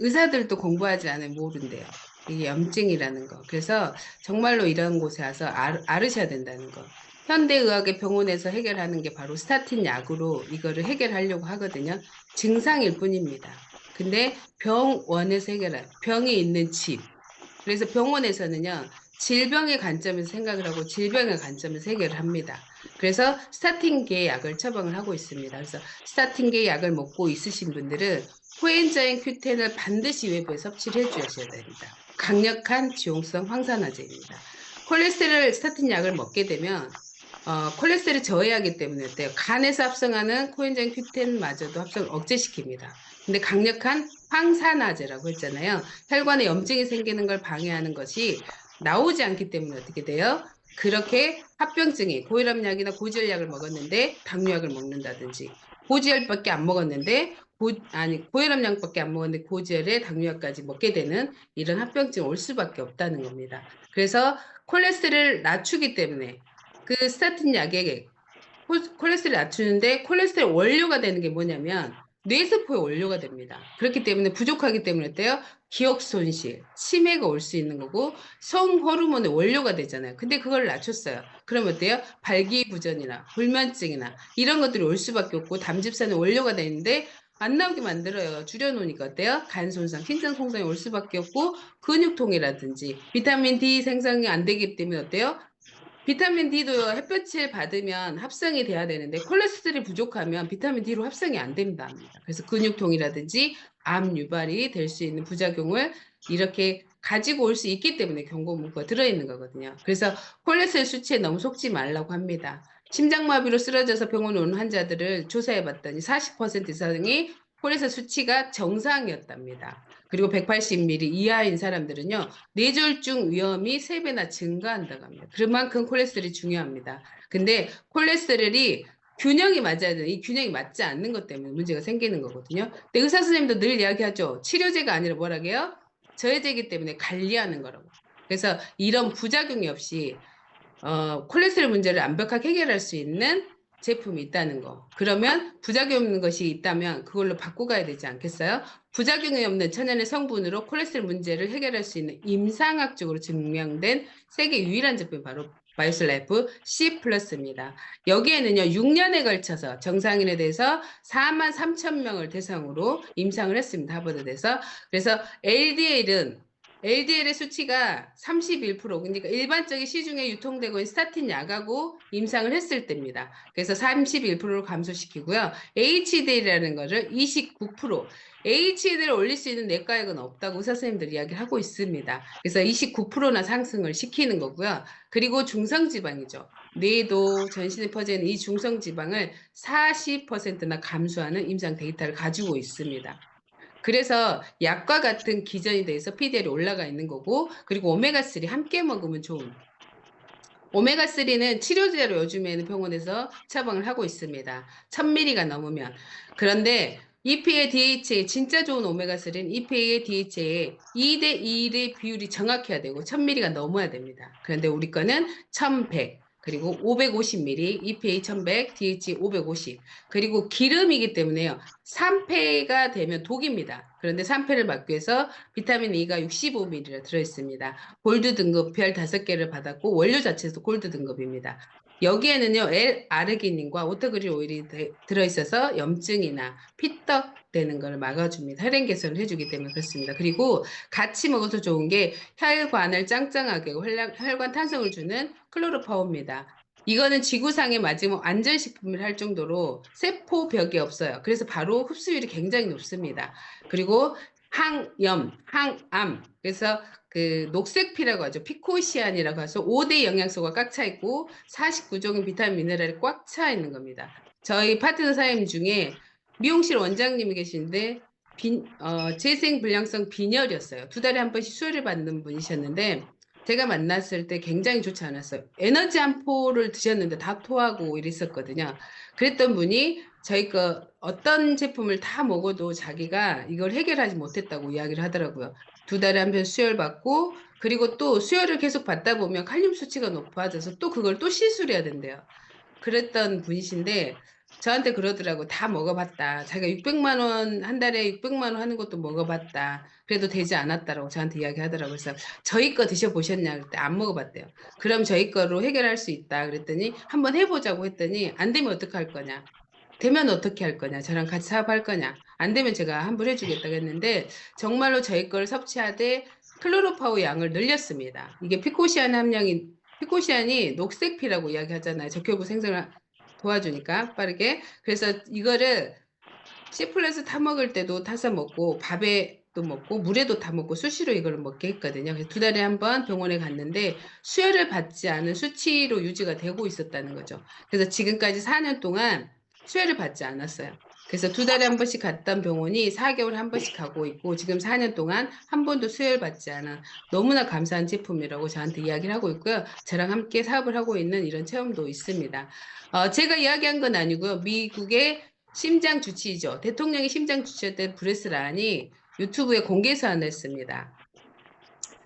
의사들도 공부하지 않으면 모른대요. 이게 염증이라는 거. 그래서 정말로 이런 곳에 와서 알으셔야 된다는 거. 현대의학의 병원에서 해결하는 게 바로 스타틴 약으로 이거를 해결하려고 하거든요. 증상일 뿐입니다. 근데 병원에서 해결해요. 병이 있는 집. 그래서 병원에서는요. 질병의 관점에서 생각을 하고 질병의 관점에서 해결을 합니다. 그래서 스타틴계 약을 처방을 하고 있습니다. 그래서 스타틴계 약을 먹고 있으신 분들은 코엔자임 Q10을 반드시 외부에 섭취를 해주셔야 됩니다. 강력한 지용성 황산화제입니다. 콜레스테롤 스타틴 약을 먹게 되면 콜레스테롤이 저해하기 때문에 어때요? 간에서 합성하는 코엔자임 Q10마저도 합성을 억제시킵니다. 근데 강력한 황산화제라고 했잖아요. 혈관에 염증이 생기는 걸 방해하는 것이 나오지 않기 때문에 어떻게 돼요? 그렇게 합병증이 고혈압약이나 고지혈약을 먹었는데 당뇨약을 먹는다든지 고지혈밖에 안 먹었는데 고혈압약밖에 안 먹었는데 고지혈에 당뇨약까지 먹게 되는 이런 합병증이 올 수밖에 없다는 겁니다. 그래서 콜레스테롤을 낮추기 때문에 그 스타틴 약에 콜레스테롤을 낮추는데 콜레스테롤 원료가 되는 게 뭐냐면 뇌세포의 원료가 됩니다. 그렇기 때문에 부족하기 때문에 어때요? 기억 손실, 치매가 올 수 있는 거고 성호르몬의 원료가 되잖아요. 근데 그걸 낮췄어요. 그럼 어때요? 발기부전이나 불면증이나 이런 것들이 올 수밖에 없고 담즙산의 원료가 되는데 안 나오게 만들어요. 줄여놓으니까 어때요? 간 손상, 신장 손상이 올 수밖에 없고 근육통이라든지 비타민 D 생성이 안 되기 때문에 어때요? 비타민 D도 햇볕을 받으면 합성이 돼야 되는데 콜레스테롤이 부족하면 비타민 D로 합성이 안 됩니다. 그래서 근육통이라든지 암 유발이 될 수 있는 부작용을 이렇게 가지고 올 수 있기 때문에 경고 문구가 들어있는 거거든요. 그래서 콜레스테롤 수치에 너무 속지 말라고 합니다. 심장마비로 쓰러져서 병원에 오는 환자들을 조사해 봤더니 40% 이상이 콜레스테롤 수치가 정상이었답니다. 그리고 180ml 이하인 사람들은요, 뇌졸중 위험이 3배나 증가한다고 합니다. 그만큼 콜레스테롤이 중요합니다. 근데 콜레스테롤이 균형이 맞아야 되는, 이 균형이 맞지 않는 것 때문에 문제가 생기는 거거든요. 근데 의사 선생님도 늘 이야기하죠. 치료제가 아니라 뭐라고요? 저해제이기 때문에 관리하는 거라고. 그래서 이런 부작용이 없이 콜레스테롤 문제를 완벽하게 해결할 수 있는 제품이 있다는 거. 그러면 부작용 없는 것이 있다면 그걸로 바꾸고 가야 되지 않겠어요? 부작용이 없는 천연의 성분으로 콜레스테롤 문제를 해결할 수 있는 임상학적으로 증명된 세계 유일한 제품이 바로 바이오슬라이프 C 플러스입니다. 여기에는요, 6년에 걸쳐서 정상인에 대해서 43,000명을 대상으로 임상을 했습니다. 하버드에서. 그래서 LDL의 수치가 31%, 그러니까 일반적인 시중에 유통되고 있는 스타틴 약하고 임상을 했을 때입니다. 그래서 31%로 감소시키고요. HDL이라는 거를 29%, HDL을 올릴 수 있는 내과약은 없다고 의사 선생님들이 이야기를 하고 있습니다. 그래서 29%나 상승을 시키는 거고요. 그리고 중성지방이죠. 뇌도 전신에 퍼져 있는 이 중성지방을 40%나 감소하는 임상 데이터를 가지고 있습니다. 그래서 약과 같은 기전이 돼서 PDL이 올라가 있는 거고, 그리고 오메가3 함께 먹으면 좋은. 오메가3는 치료제로 요즘에는 병원에서 처방을 하고 있습니다. 1000mg가 넘으면. 그런데 EPA, DHA, 진짜 좋은 오메가3는 EPA, DHA의 2대1의 비율이 정확해야 되고 1000mg가 넘어야 됩니다. 그런데 우리 거는 1100. 그리고 550ml, EPA 1100, DHA 550. 그리고 기름이기 때문에요. 3폐가 되면 독입니다. 그런데 3폐를 막기 위해서 비타민 E가 65ml가 들어있습니다. 골드 등급 별 5개를 받았고 원료 자체도 골드 등급입니다. 여기에는요, L-아르기닌과 오토그릴 오일이 들어있어서 염증이나 피떡 되는 걸 막아줍니다. 혈행 개선을 해주기 때문에 그렇습니다. 그리고 같이 먹어서 좋은 게 혈관을 짱짱하게 혈관 탄성을 주는 클로로파오입니다. 이거는 지구상에 마지막 안전식품을 할 정도로 세포벽이 없어요. 그래서 바로 흡수율이 굉장히 높습니다. 그리고 항염, 항암, 그래서 그 녹색피라고 하죠. 피코시안이라고 해서 5대 영양소가 꽉 차 있고 49종의 비타민 미네랄이 꽉 차 있는 겁니다. 저희 파트너 사장님 중에 미용실 원장님이 계신데 재생불량성 빈혈이었어요. 2달에 한 번씩 수혈을 받는 분이셨는데 제가 만났을 때 굉장히 좋지 않았어요. 에너지 한 포를 드셨는데 다 토하고 이랬었거든요. 그랬던 분이 저희 거 어떤 제품을 다 먹어도 자기가 이걸 해결하지 못했다고 이야기를 하더라고요. 2달에 한 번 수혈 받고, 그리고 또 수혈을 계속 받다 보면 칼륨 수치가 높아져서 또 그걸 또 시술해야 된대요. 그랬던 분이신데 저한테 그러더라고. 다 먹어봤다. 자기가 600만 원, 한 달에 600만 원 하는 것도 먹어봤다. 그래도 되지 않았다라고 저한테 이야기하더라고요. 그래서 저희 거 드셔보셨냐? 그랬더니 안 먹어봤대요. 그럼 저희 거로 해결할 수 있다. 그랬더니 한번 해보자고 했더니 안 되면 어떻게 할 거냐? 되면 어떻게 할 거냐? 저랑 같이 사업할 거냐? 안 되면 제가 환불해주겠다고 했는데 정말로 저희 걸 섭취하되 클로로파우 양을 늘렸습니다. 이게 피코시안 함량이, 피코시안이 녹색피라고 이야기하잖아요. 적혈구 생성을 도와주니까 빠르게. 그래서 이거를 C 플러스 타 먹을 때도 타서 먹고 밥에도 먹고 물에도 타 먹고 수시로 이걸 먹게 했거든요. 그래서 2달에 한 번 병원에 갔는데 수혈을 받지 않은 수치로 유지가 되고 있었다는 거죠. 그래서 지금까지 4년 동안 수혈을 받지 않았어요. 그래서 2달에 한 번씩 갔던 병원이 4개월에 한 번씩 가고 있고 지금 4년 동안 한 번도 수혈 받지 않은 너무나 감사한 제품이라고 저한테 이야기를 하고 있고요. 저랑 함께 사업을 하고 있는 이런 체험도 있습니다. 제가 이야기한 건 아니고요. 미국의 심장 주치의죠. 대통령이 심장 주치였던 브레스 란이 유튜브에 공개 사안을 했습니다.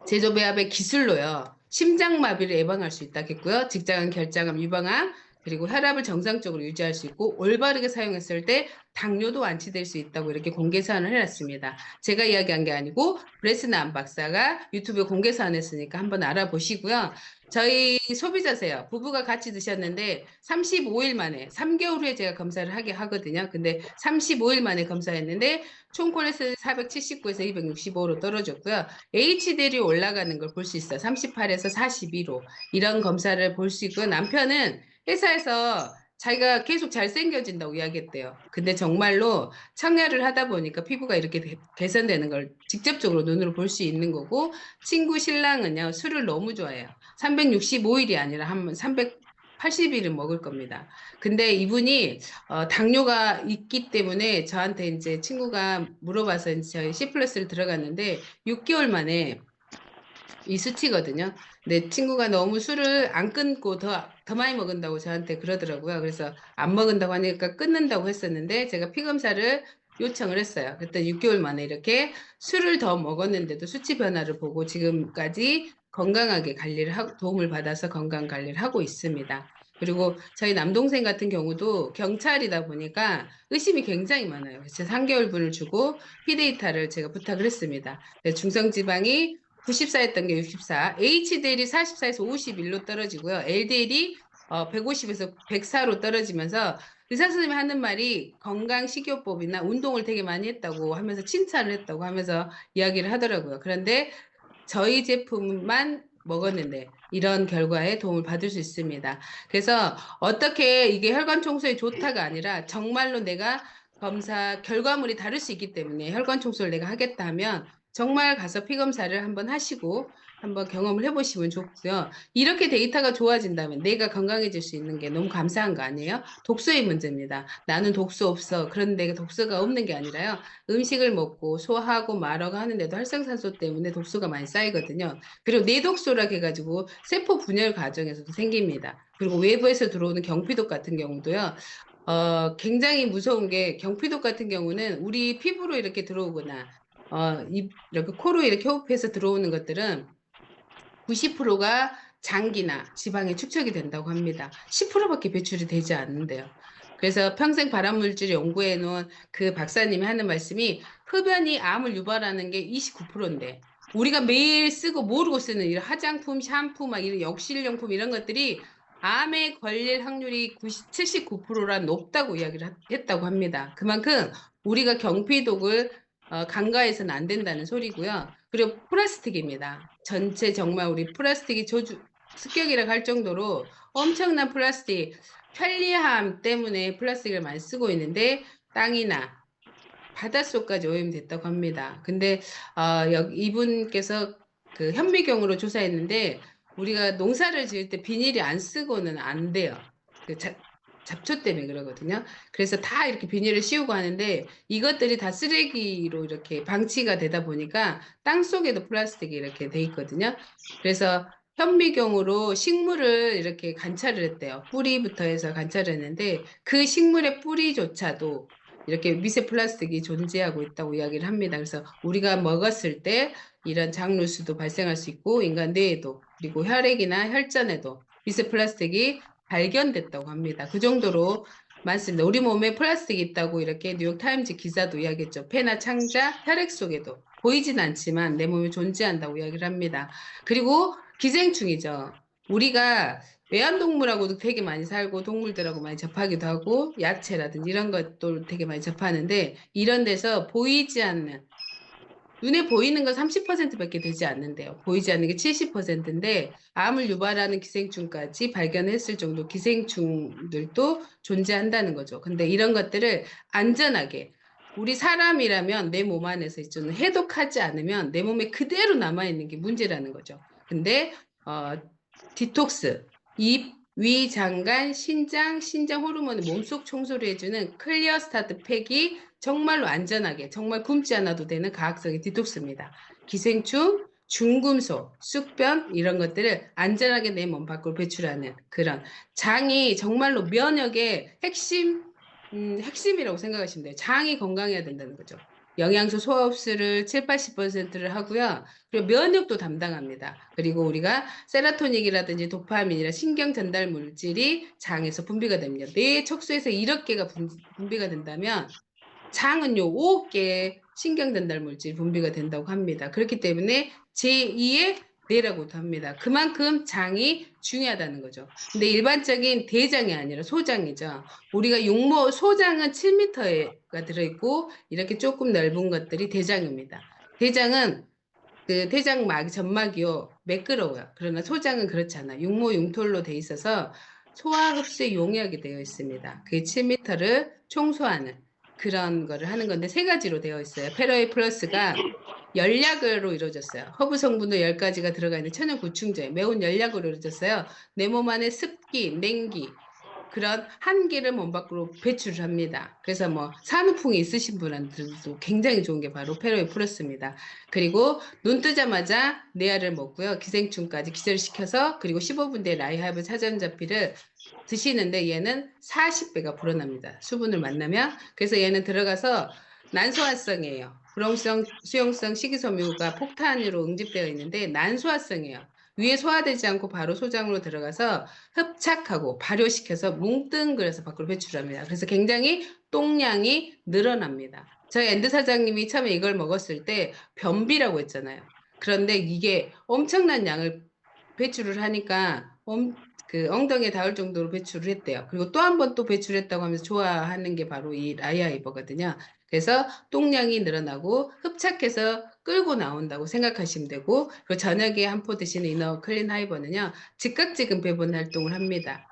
제조배합의 기술로요. 심장마비를 예방할 수 있다겠고요. 직장암, 결장암, 유방암, 그리고 혈압을 정상적으로 유지할 수 있고 올바르게 사용했을 때 당뇨도 완치될 수 있다고 이렇게 공개 사안을 해놨습니다. 제가 이야기한 게 아니고 브레스나암 박사가 유튜브에 공개 사안했으니까 한번 알아보시고요. 저희 소비자세요. 부부가 같이 드셨는데 35일 만에 3개월 후에 제가 검사를 하게 하거든요. 근데 35일 만에 검사했는데 총 콜레스테롤 479에서 265로 떨어졌고요. HDL이 올라가는 걸 볼 수 있어요. 38에서 42로. 이런 검사를 볼 수 있고 남편은 회사에서 자기가 계속 잘생겨진다고 이야기했대요. 근데 정말로 청약을 하다 보니까 피부가 이렇게 개선되는 걸 직접적으로 눈으로 볼 수 있는 거고 친구 신랑은요 술을 너무 좋아해요. 365일이 아니라 한 380일은 먹을 겁니다. 근데 이분이 당뇨가 있기 때문에 저한테 이제 친구가 물어봐서 이제 저희 C 플러스를 들어갔는데 6개월 만에 이 수치거든요. 내 친구가 너무 술을 안 끊고 더 많이 먹는다고 저한테 그러더라고요. 그래서 안 먹는다고 하니까 끊는다고 했었는데 제가 피검사를 요청을 했어요. 그랬더니 6개월 만에 이렇게 술을 더 먹었는데도 수치 변화를 보고 지금까지 건강하게 관리를 하고 도움을 받아서 건강 관리를 하고 있습니다. 그리고 저희 남동생 같은 경우도 경찰이다 보니까 의심이 굉장히 많아요. 그래서 3개월분을 주고 피데이터를 제가 부탁을 했습니다. 중성지방이 94였던 게 64, HDL이 44에서 51로 떨어지고요. LDL이 150에서 104로 떨어지면서 의사 선생님이 하는 말이 건강 식이요법이나 운동을 되게 많이 했다고 하면서 칭찬을 했다고 하면서 이야기를 하더라고요. 그런데 저희 제품만 먹었는데 이런 결과에 도움을 받을 수 있습니다. 그래서 어떻게 이게 혈관 청소에 좋다가 아니라 정말로 내가 검사 결과물이 다를 수 있기 때문에 혈관 청소를 내가 하겠다 하면 정말 가서 피검사를 한번 하시고 한번 경험을 해보시면 좋고요. 이렇게 데이터가 좋아진다면 내가 건강해질 수 있는 게 너무 감사한 거 아니에요? 독소의 문제입니다. 나는 독소 없어. 그런데 독소가 없는 게 아니라요. 음식을 먹고 소화하고 말하고 하는데도 활성산소 때문에 독소가 많이 쌓이거든요. 그리고 내독소라고 해가지고 세포 분열 과정에서도 생깁니다. 그리고 외부에서 들어오는 경피독 같은 경우도요. 굉장히 무서운 게 경피독 같은 경우는 우리 피부로 이렇게 들어오거나 이렇게 코로 이렇게 호흡해서 들어오는 것들은 90%가 장기나 지방에 축적이 된다고 합니다. 10%밖에 배출이 되지 않는데요. 그래서 평생 발암물질 연구해 놓은 그 박사님이 하는 말씀이 흡연이 암을 유발하는 게 29%인데 우리가 매일 쓰고 모르고 쓰는 이런 화장품, 샴푸, 막 이런 욕실용품 이런 것들이 암에 걸릴 확률이 79%라 높다고 이야기를 했다고 합니다. 그만큼 우리가 경피독을 간과해서는 안 된다는 소리고요. 그리고 플라스틱입니다. 전체 정말 우리 플라스틱이 습격이라고 할 정도로 엄청난 플라스틱, 편리함 때문에 플라스틱을 많이 쓰고 있는데 땅이나 바닷속까지 오염됐다고 합니다. 근데 이분께서 그 현미경으로 조사했는데 우리가 농사를 지을 때 비닐이 안 쓰고는 안 돼요. 그 잡초 때문에 그러거든요. 그래서 다 이렇게 비닐을 씌우고 하는데 이것들이 다 쓰레기로 이렇게 방치가 되다 보니까 땅 속에도 플라스틱이 이렇게 돼 있거든요. 그래서 현미경으로 식물을 이렇게 관찰을 했대요. 뿌리부터 해서 관찰을 했는데 그 식물의 뿌리조차도 이렇게 미세 플라스틱이 존재하고 있다고 이야기를 합니다. 그래서 우리가 먹었을 때 이런 장루수도 발생할 수 있고 인간 뇌에도 그리고 혈액이나 혈전에도 미세 플라스틱이 발견됐다고 합니다. 그 정도로 많습니다. 우리 몸에 플라스틱이 있다고 이렇게 뉴욕타임즈 기자도 이야기했죠. 폐나 창자, 혈액 속에도 보이진 않지만 내 몸에 존재한다고 이야기를 합니다. 그리고 기생충이죠. 우리가 외환동물하고도 되게 많이 살고 동물들하고 많이 접하기도 하고 야채라든지 이런 것도 되게 많이 접하는데 이런 데서 보이지 않는 눈에 보이는 건 30%밖에 되지 않는데요. 보이지 않는 게 70%인데 암을 유발하는 기생충까지 발견했을 정도 기생충들도 존재한다는 거죠. 근데 이런 것들을 안전하게 우리 사람이라면 내 몸 안에서 좀 해독하지 않으면 내 몸에 그대로 남아있는 게 문제라는 거죠. 근데 디톡스, 입, 위, 장관, 신장 호르몬을 몸속 청소를 해주는 클리어 스타트 팩이 정말로 안전하게 정말 굶지 않아도 되는 과학적인 디톡스입니다. 기생충, 중금속, 쑥변 이런 것들을 안전하게 내 몸 밖으로 배출하는 그런 장이 정말로 면역의 핵심이라고 생각하시면 돼요. 장이 건강해야 된다는 거죠. 영양소 소화 흡수를 7, 80%를 하고요. 그리고 면역도 담당합니다. 그리고 우리가 세로토닌이라든지 도파민이나 신경 전달 물질이 장에서 분비가 됩니다. 뇌 척수에서 1억 개가 분비가 된다면 장은요 5억 개의 신경 전달 물질 분비가 된다고 합니다. 그렇기 때문에 제2의 뇌라고도 합니다. 그만큼 장이 중요하다는 거죠. 근데 일반적인 대장이 아니라 소장이죠. 우리가 육모 소장은 7m가 들어있고 이렇게 조금 넓은 것들이 대장입니다. 대장은 그 대장막 점막이요 매끄러워요. 그러나 소장은 그렇지 않아요. 육모 융톨로 돼 있어서 소화 흡수에 용이하게 되어 있습니다. 그 7m를 청소하는 그런 거를 하는 건데 세 가지로 되어 있어요. 페로이 플러스가 열약으로 이루어졌어요. 허브 성분도 10가지가 들어가 있는 천연 구충제, 매운 열약으로 이루어졌어요. 내 몸 안에 습기, 냉기, 그런 한기를 몸 밖으로 배출을 합니다. 그래서 뭐 산후풍이 있으신 분들도 굉장히 좋은 게 바로 페로이 플러스입니다. 그리고 눈 뜨자마자 뇌알을 먹고요. 기생충까지 기절시켜서 그리고 15분 뒤에 라이하이브 차전자피를 드시는데 얘는 40배가 불어납니다. 수분을 만나면. 그래서 얘는 들어가서 난소화성이에요. 불용성, 수용성 식이섬유가 폭탄으로 응집되어 있는데 난소화성이에요. 위에 소화되지 않고 바로 소장으로 들어가서 흡착하고 발효시켜서 뭉뚱그려서 밖으로 배출합니다. 그래서 굉장히 똥량이 늘어납니다. 저희 엔드 사장님이 처음에 이걸 먹었을 때 변비라고 했잖아요. 그런데 이게 엄청난 양을 배출을 하니까 그 엉덩이에 닿을 정도로 배출을 했대요. 그리고 또 한 번 또 배출했다고 하면서 좋아하는 게 바로 이 라이하이버거든요. 그래서 똥량이 늘어나고 흡착해서 끌고 나온다고 생각하시면 되고, 그리고 저녁에 한 포 드시는 이너 클린 하이버는요 즉각지근 배분 활동을 합니다.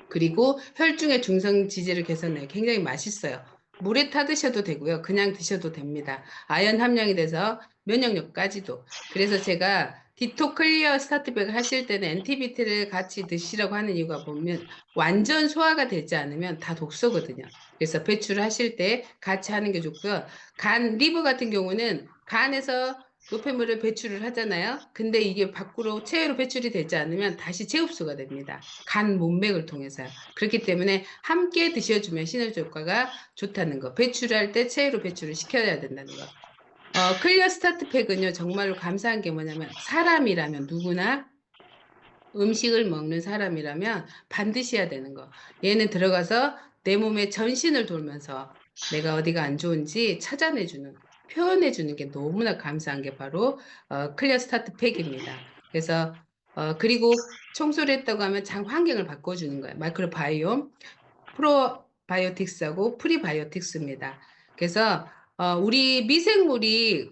그리고 혈중의 중성 지질을 개선해요. 굉장히 맛있어요. 물에 타 드셔도 되고요. 그냥 드셔도 됩니다. 아연 함량이 돼서 면역력까지도. 그래서 제가 디토 클리어 스타트백 하실 때는 NTBT를 같이 드시라고 하는 이유가 보면 완전 소화가 되지 않으면 다 독소거든요. 그래서 배출을 하실 때 같이 하는 게 좋고요. 간, 리버 같은 경우는 간에서 노폐물을 배출을 하잖아요. 근데 이게 밖으로 체외로 배출이 되지 않으면 다시 재흡수가 됩니다. 간 문맥을 통해서요. 그렇기 때문에 함께 드셔주면 시너지 효과가 좋다는 거. 배출할 때 체외로 배출을 시켜야 된다는 거. 클리어 스타트 팩은요 정말로 감사한 게 뭐냐면 사람이라면 누구나 음식을 먹는 사람이라면 반드시 해야 되는 거. 얘는 들어가서 내 몸의 전신을 돌면서 내가 어디가 안 좋은지 찾아내주는, 표현해주는 게 너무나 감사한 게 바로 클리어 스타트 팩입니다. 그래서 그리고 청소를 했다고 하면 장 환경을 바꿔주는 거예요. 마이크로바이옴, 프로바이오틱스하고 프리바이오틱스입니다. 그래서 우리 미생물이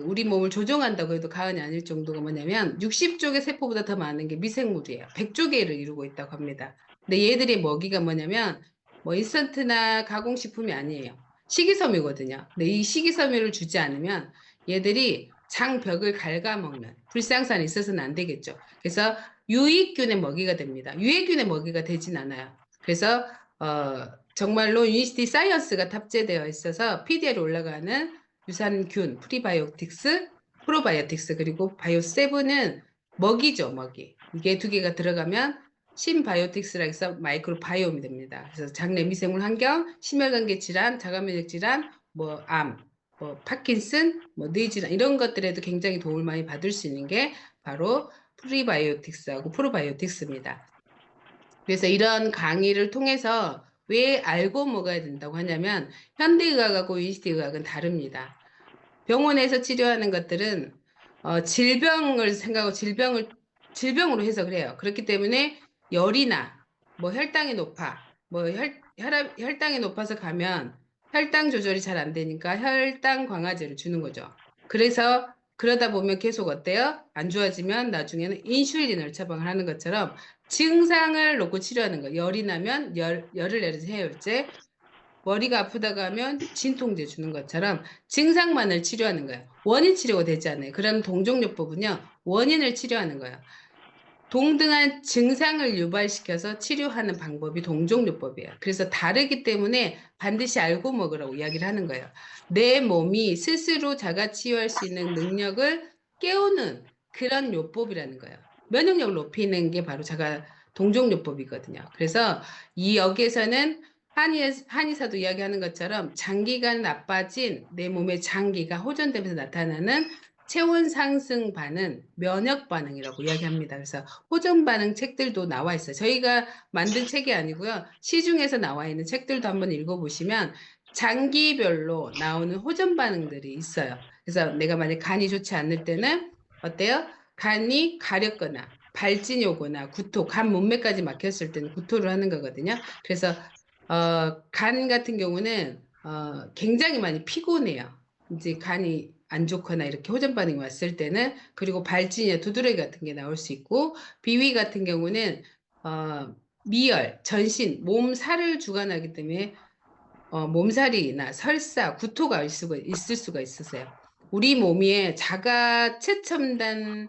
우리 몸을 조종한다고 해도 과언이 아닐 정도가 뭐냐면 60쪽의 세포보다 더 많은 게 미생물이에요. 100쪽의를 이루고 있다고 합니다. 근데 얘들의 먹이가 뭐냐면 뭐 인스턴트나 가공식품이 아니에요. 식이섬유거든요. 근데 이 식이섬유를 주지 않으면 얘들이 장벽을 갉아먹는 불상산이 있어서는 안 되겠죠. 그래서 유익균의 먹이가 됩니다. 유해균의 먹이가 되진 않아요. 그래서 정말로 유니시티 사이언스가 탑재되어 있어서 PDL에 올라가는 유산균, 프리바이오틱스, 프로바이오틱스, 그리고 바이오7은 먹이죠, 먹이. 이게 두 개가 들어가면 신바이오틱스라 해서 마이크로바이옴이 됩니다. 그래서 장내 미생물 환경, 심혈관계 질환, 자가면역 질환, 뭐 암, 뭐 파킨슨, 뭐 뇌질환 이런 것들에도 굉장히 도움을 많이 받을 수 있는 게 바로 프리바이오틱스하고 프로바이오틱스입니다. 그래서 이런 강의를 통해서 왜 알고 먹어야 된다고 하냐면 현대의학하고 유니시티의학은 다릅니다. 병원에서 치료하는 것들은 질병을 생각하고 질병으로 해석을 해요. 그렇기 때문에 열이나 뭐 혈당이 높아, 뭐 혈당이 높아서 가면 혈당 조절이 잘 안 되니까 혈당 강화제를 주는 거죠. 그래서 그러다 보면 계속 어때요? 안 좋아지면 나중에는 인슐린을 처방을 하는 것처럼 증상을 놓고 치료하는 거. 열이 나면 열을 내려서 해열제, 머리가 아프다가 하면 진통제 주는 것처럼 증상만을 치료하는 거예요. 원인 치료가 되지 않아요. 그럼 동종요법은요. 원인을 치료하는 거예요. 동등한 증상을 유발시켜서 치료하는 방법이 동종요법이에요. 그래서 다르기 때문에 반드시 알고 먹으라고 이야기를 하는 거예요. 내 몸이 스스로 자가 치유할 수 있는 능력을 깨우는 그런 요법이라는 거예요. 면역력을 높이는 게 바로 자가 동종요법이거든요. 그래서 이 여기에서는 한의사도 이야기하는 것처럼 장기가 나빠진 내 몸의 장기가 호전되면서 나타나는 체온 상승 반응, 면역 반응이라고 이야기합니다. 그래서 호전 반응 책들도 나와 있어요. 저희가 만든 책이 아니고요. 시중에서 나와 있는 책들도 한번 읽어보시면 장기별로 나오는 호전 반응들이 있어요. 그래서 내가 만약 간이 좋지 않을 때는 어때요? 간이 가렵거나 발진이 오거나 구토, 간 문맥까지 막혔을 때는 구토를 하는 거거든요. 그래서 간 같은 경우는 굉장히 많이 피곤해요. 이제 간이 안 좋거나 이렇게 호전 반응이 왔을 때는. 그리고 발진이나 두드러기 같은 게 나올 수 있고, 비위 같은 경우는 미열, 전신, 몸살을 주관하기 때문에 몸살이나 설사, 구토가 있을 수가 있으세요. 우리 몸에 자가 최첨단이라고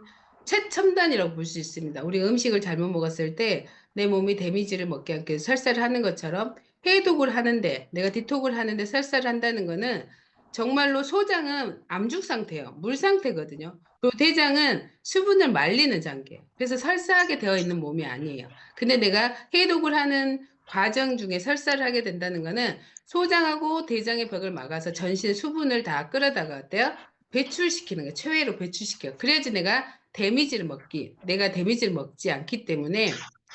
볼 수 있습니다. 우리가 음식을 잘못 먹었을 때 내 몸이 데미지를 먹게 하기 위해서 설사를 하는 것처럼 해독을 하는데, 내가 디톡을 하는데 설사를 한다는 거는 정말로 소장은 암죽 상태예요. 물 상태거든요. 그리고 대장은 수분을 말리는 장기예요. 그래서 설사하게 되어 있는 몸이 아니에요. 근데 내가 해독을 하는 과정 중에 설사를 하게 된다는 거는 소장하고 대장의 벽을 막아서 전신 수분을 다 끌어다가 어때요? 배출시키는 거예요. 체외로 배출시켜요. 그래야지 내가 데미지를 먹지 않기 때문에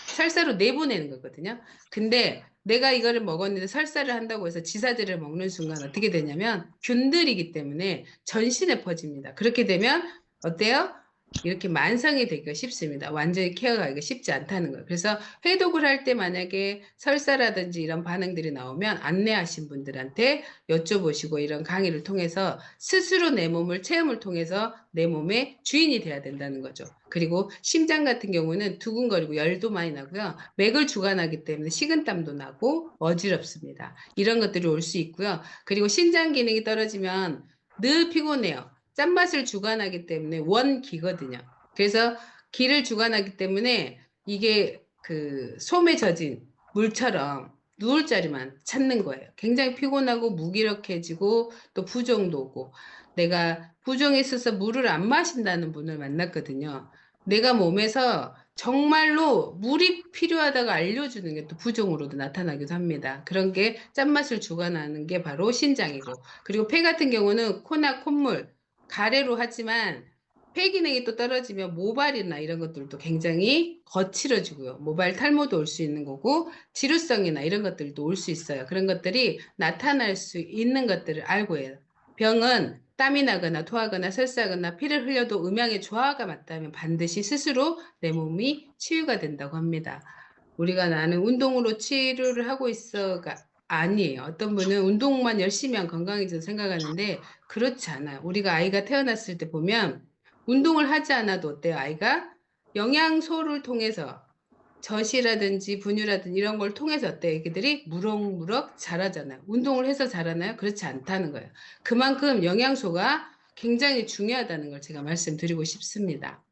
설사로 내보내는 거거든요. 근데 내가 이거를 먹었는데 설사를 한다고 해서 지사제를 먹는 순간 어떻게 되냐면 균들이기 때문에 전신에 퍼집니다. 그렇게 되면 어때요? 이렇게 만성이 되기가 쉽습니다. 완전히 케어하기가 쉽지 않다는 거예요. 그래서 해독을 할 때 만약에 설사라든지 이런 반응들이 나오면 안내하신 분들한테 여쭤보시고, 이런 강의를 통해서 스스로 내 몸을 체험을 통해서 내 몸의 주인이 돼야 된다는 거죠. 그리고 심장 같은 경우는 두근거리고 열도 많이 나고요. 맥을 주관하기 때문에 식은땀도 나고 어지럽습니다. 이런 것들이 올 수 있고요. 그리고 신장 기능이 떨어지면 늘 피곤해요. 짠맛을 주관하기 때문에 원기거든요. 그래서 기를 주관하기 때문에 이게 그 솜에 젖은 물처럼 누울 자리만 찾는 거예요. 굉장히 피곤하고 무기력해지고 또 부종도 오고. 내가 부종에 있어서 물을 안 마신다는 분을 만났거든요. 내가 몸에서 정말로 물이 필요하다고 알려주는 게 또 부종으로도 나타나기도 합니다. 그런 게 짠맛을 주관하는 게 바로 신장이고, 그리고 폐 같은 경우는 코나 콧물, 가래로 하지만 폐 기능이 또 떨어지면 모발이나 이런 것들도 굉장히 거칠어지고요. 모발 탈모도 올 수 있는 거고, 지루성이나 이런 것들도 올 수 있어요. 그런 것들이 나타날 수 있는 것들을 알고 해요. 병은 땀이 나거나 토하거나 설사하거나 피를 흘려도 음양의 조화가 맞다면 반드시 스스로 내 몸이 치유가 된다고 합니다. 우리가 나는 운동으로 치료를 하고 있어가 아니에요. 어떤 분은 운동만 열심히 하면 건강해져서 생각하는데 그렇지 않아요. 우리가 아이가 태어났을 때 보면 운동을 하지 않아도 어때요? 아이가 영양소를 통해서 젖이라든지 분유라든지 이런 걸 통해서 어때요? 애기들이 무럭무럭 자라잖아요. 운동을 해서 자라나요? 그렇지 않다는 거예요. 그만큼 영양소가 굉장히 중요하다는 걸 제가 말씀드리고 싶습니다.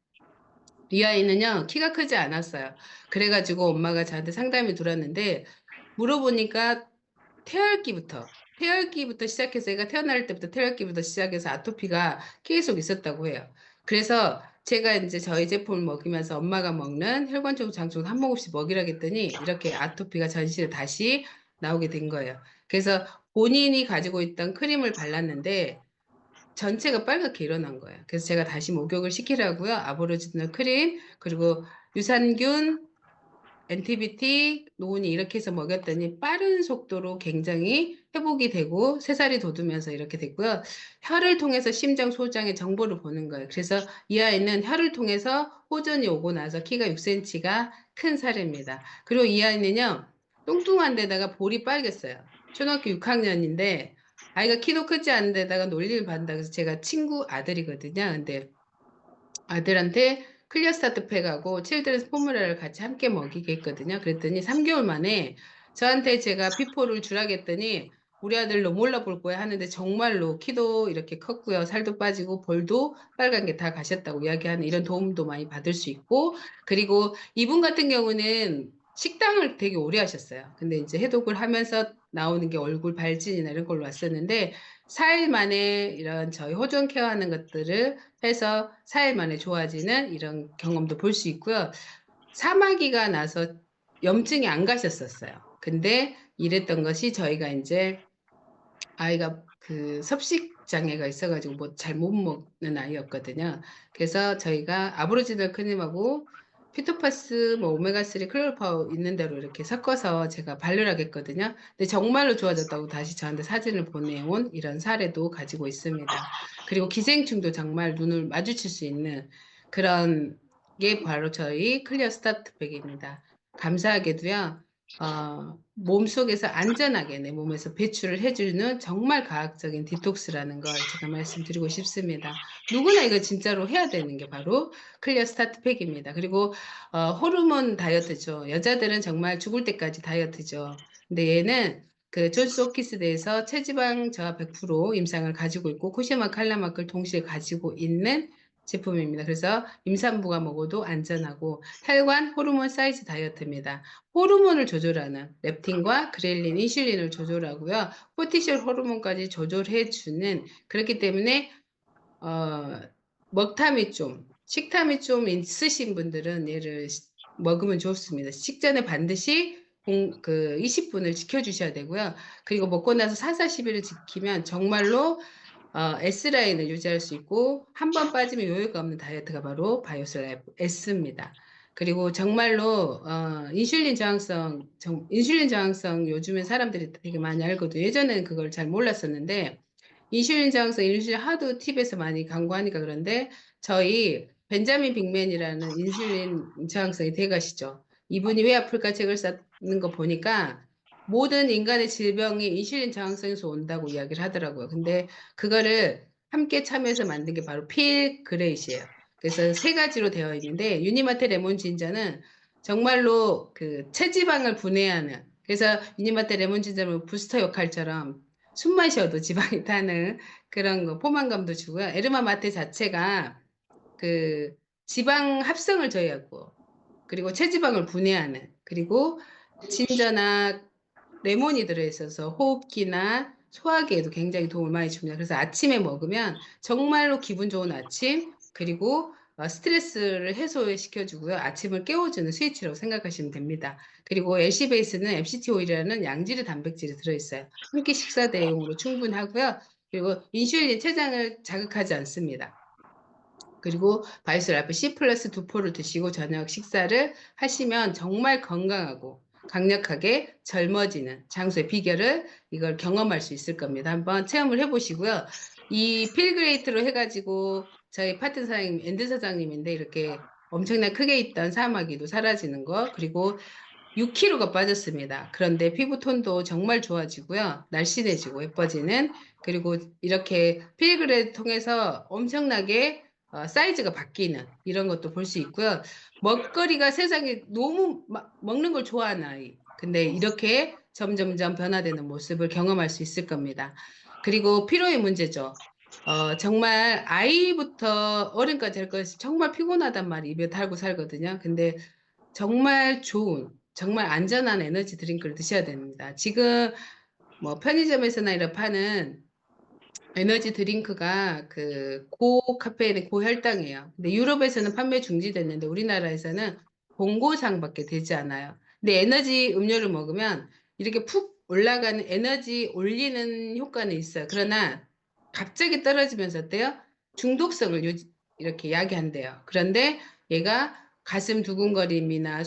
이 아이는요, 키가 크지 않았어요. 그래가지고 엄마가 저한테 상담이 들었는데 물어보니까 태열기부터 시작해서, 애가 태어날 때부터 태열기부터 시작해서 아토피가 계속 있었다고 해요. 그래서 제가 이제 저희 제품을 먹이면서 엄마가 먹는 혈관종 장충 한 모금씩 먹이라고 했더니 이렇게 아토피가 전신에 다시 나오게 된 거예요. 그래서 본인이 가지고 있던 크림을 발랐는데 전체가 빨갛게 일어난 거예요. 그래서 제가 다시 목욕을 시키라고요. 아보로지널 크림, 그리고 유산균, 엔티비티, 노은이 이렇게 해서 먹였더니 빠른 속도로 굉장히 회복이 되고 새살이 돋으면서 이렇게 됐고요. 혈을 통해서 심장, 소장의 정보를 보는 거예요. 그래서 이 아이는 혈을 통해서 호전이 오고 나서 키가 6cm가 큰 사례입니다. 그리고 이 아이는요, 뚱뚱한 데다가 볼이 빨갰어요. 초등학교 6학년인데 아이가 키도 크지 않은 데다가 논리를 받는다. 그래서 제가 친구 아들이거든요. 근데 아들한테 클리어 스타트 팩하고 칠드레스 포뮬러를 같이 함께 먹이게 했거든요. 그랬더니 3개월 만에 저한테 제가 피포를 주라겠더니 우리 아들 너 몰라볼 거야 하는데 정말로 키도 이렇게 컸고요. 살도 빠지고 볼도 빨간 게 다 가셨다고 이야기하는, 이런 도움도 많이 받을 수 있고, 그리고 이분 같은 경우는 식당을 되게 오래 하셨어요. 근데 이제 해독을 하면서 나오는 게 얼굴 발진이나 이런 걸로 왔었는데 4일 만에 이런 저희 호전 케어하는 것들을 해서 4일 만에 좋아지는 이런 경험도 볼 수 있고요. 사마귀가 나서 염증이 안 가셨었어요. 근데 이랬던 것이 저희가 이제 아이가 그 섭식 장애가 있어가지고 뭐 잘 못 먹는 아이였거든요. 그래서 저희가 아브로지널크림하고 피토파스, 뭐 오메가3 클로로파우 있는 대로 이렇게 섞어서 제가 발효를 했거든요. 근데 정말로 좋아졌다고 다시 저한테 사진을 보내온 이런 사례도 가지고 있습니다. 그리고 기생충도 정말 눈을 마주칠 수 있는 그런 게 바로 저희 클리어 스타트팩입니다. 감사하게도요. 몸속에서 안전하게 내 몸에서 배출을 해주는 정말 과학적인 디톡스라는 걸 제가 말씀드리고 싶습니다. 누구나 이거 진짜로 해야 되는 게 바로 클리어 스타트 팩입니다. 그리고 호르몬 다이어트죠. 여자들은 정말 죽을 때까지 다이어트죠. 근데 얘는 그 존스 홉킨스대에서 체지방 저하 100% 임상을 가지고 있고 코시마 칼라마크를 동시에 가지고 있는 제품입니다. 그래서 임산부가 먹어도 안전하고 혈관 호르몬 사이즈 다이어트입니다. 호르몬을 조절하는 렙틴과 그렐린, 인슐린을 조절하고요. 코티솔 호르몬까지 조절해주는 그렇기 때문에 먹탐이 좀, 식탐이 좀 있으신 분들은 얘를 먹으면 좋습니다. 식전에 반드시 20분을 지켜주셔야 되고요. 그리고 먹고 나서 4-40일을 지키면 정말로 S라인을 유지할 수 있고 한 번 빠지면 요요가 없는 다이어트가 바로 바이오슬라이프 S입니다. 그리고 정말로 인슐린 저항성 요즘에 사람들이 되게 많이 알거든요. 예전에는 그걸 잘 몰랐었는데 인슐린 저항성, 인슐린 하도 팁에서 많이 광고하니까 그런데 저희 벤자민 빅맨이라는 인슐린 저항성이 대가시죠. 이분이 왜 아플까 책을 쓰는 거 보니까 모든 인간의 질병이 인슐린 저항성에서 온다고 이야기를 하더라고요. 근데 그거를 함께 참여해서 만든 게 바로 필그레이시예요. 그래서 3가지로 되어 있는데 유니마테 레몬 진저는 정말로 그 체지방을 분해하는 그래서 유니마테 레몬 진저는 부스터 역할처럼 숨만 쉬어도 지방이 타는 그런 거 포만감도 주고요. 에르마 마테 자체가 그 지방 합성을 저해하고 그리고 체지방을 분해하는 그리고 진저나 레몬이 들어있어서 호흡기나 소화기에도 굉장히 도움을 많이 줍니다. 그래서 아침에 먹으면 정말로 기분 좋은 아침 그리고 스트레스를 해소시켜주고요. 아침을 깨워주는 스위치라고 생각하시면 됩니다. 그리고 LC베이스는 MCT 오일이라는 양질의 단백질이 들어있어요. 한 끼 식사 대용으로 충분하고요. 그리고 인슐린 췌장을 자극하지 않습니다. 그리고 바이오슬라이프 C 플러스 2포를 드시고 저녁 식사를 하시면 정말 건강하고 강력하게 젊어지는 장소의 비결을 이걸 경험할 수 있을 겁니다. 한번 체험을 해보시고요. 이 필그레이트로 해가지고 저희 파트 사장님, 엔드 사장님인데 이렇게 엄청나게 크게 있던 사마귀도 사라지는 거 그리고 6kg가 빠졌습니다. 그런데 피부톤도 정말 좋아지고요. 날씬해지고 예뻐지는 그리고 이렇게 필그레이트 통해서 엄청나게 사이즈가 바뀌는 이런 것도 볼 수 있고요. 먹거리가 세상에 너무 먹는 걸 좋아하는 아이. 근데 이렇게 점점점 변화되는 모습을 경험할 수 있을 겁니다. 그리고 피로의 문제죠. 정말 아이부터 어른까지 할 것이 정말 피곤하단 말이 입에 달고 살거든요. 근데 정말 좋은, 정말 안전한 에너지 드링크를 드셔야 됩니다. 지금 뭐 편의점에서나 이런 파는 에너지 드링크가 그 고카페인의 고혈당이에요. 근데 유럽에서는 판매 중지됐는데 우리나라에서는 본고상밖에 되지 않아요. 근데 에너지 음료를 먹으면 이렇게 푹 올라가는 에너지 올리는 효과는 있어요. 그러나 갑자기 떨어지면서 어때요? 중독성을 이렇게 야기한대요. 그런데 얘가 가슴 두근거림이나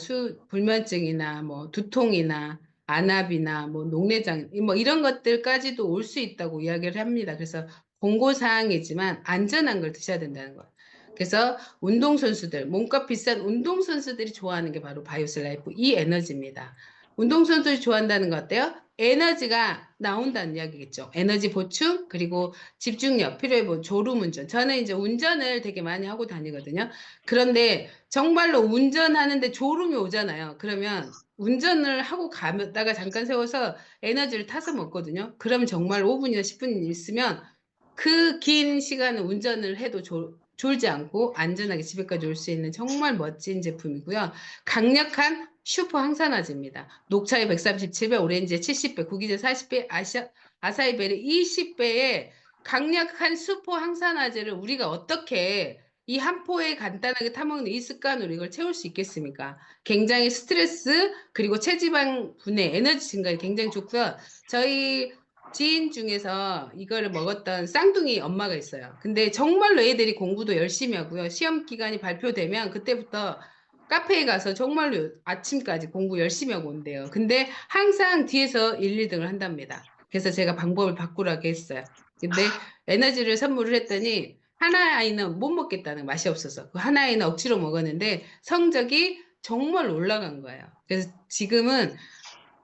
불면증이나 뭐 두통이나 안압이나 뭐 녹내장 뭐 이런 것들까지도 올 수 있다고 이야기를 합니다. 그래서 공고사항이지만 안전한 걸 드셔야 된다는 거예요. 그래서 운동선수들, 몸값 비싼 운동선수들이 좋아하는 게 바로 바이오슬라이프 이 에너지입니다. 운동선수들이 좋아한다는 거 어때요? 에너지가 나온다는 이야기겠죠. 에너지 보충 그리고 집중력 필요해 보는 졸음운전. 저는 이제 운전을 되게 많이 하고 다니거든요. 그런데 정말로 운전하는데 졸음이 오잖아요. 그러면 운전을 하고 가다가 잠깐 세워서 에너지를 타서 먹거든요. 그러면 정말 5분이나 10분 있으면 그 긴 시간을 운전을 해도 졸지 않고 안전하게 집에까지 올 수 있는 정말 멋진 제품이고요. 강력한 슈퍼 항산화제입니다. 녹차에 137배, 오렌지에 70배, 구기제 40배, 아사이베리 20배의 강력한 슈퍼 항산화제를 우리가 어떻게 이 한 포에 간단하게 타먹는 이 습관으로 이걸 채울 수 있겠습니까? 굉장히 스트레스 그리고 체지방 분해, 에너지 증가에 굉장히 좋고요. 저희 지인 중에서 이거를 먹었던 쌍둥이 엄마가 있어요. 근데 정말로 애들이 공부도 열심히 하고요. 시험 기간이 발표되면 그때부터 카페에 가서 정말로 아침까지 공부 열심히 하고 온대요. 근데 항상 뒤에서 1, 2등을 한답니다. 그래서 제가 방법을 바꾸라고 했어요. 근데 에너지를 선물을 했더니 하나 아이는 못 먹겠다는, 맛이 없어서 그 하나 아이는 억지로 먹었는데 성적이 정말 올라간 거예요. 그래서 지금은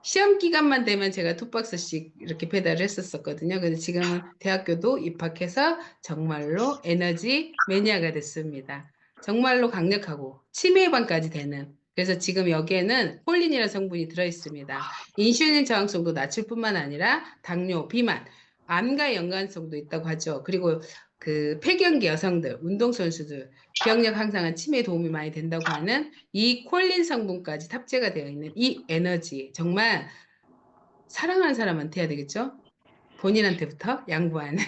시험 기간만 되면 제가 2박스씩 이렇게 배달을 했었거든요. 근데 지금은 대학교도 입학해서 정말로 에너지 매니아가 됐습니다. 정말로 강력하고 치매 예방까지 되는. 그래서 지금 여기에는 콜린이라는 성분이 들어있습니다. 인슐린 저항성도 낮출 뿐만 아니라 당뇨, 비만, 암과의 연관성도 있다고 하죠. 그리고 그 폐경기 여성들, 운동선수들, 기억력 향상한 치매에 도움이 많이 된다고 하는 이 콜린 성분까지 탑재가 되어 있는 이 에너지, 정말 사랑하는 사람한테 해야 되겠죠? 본인한테부터 양보하는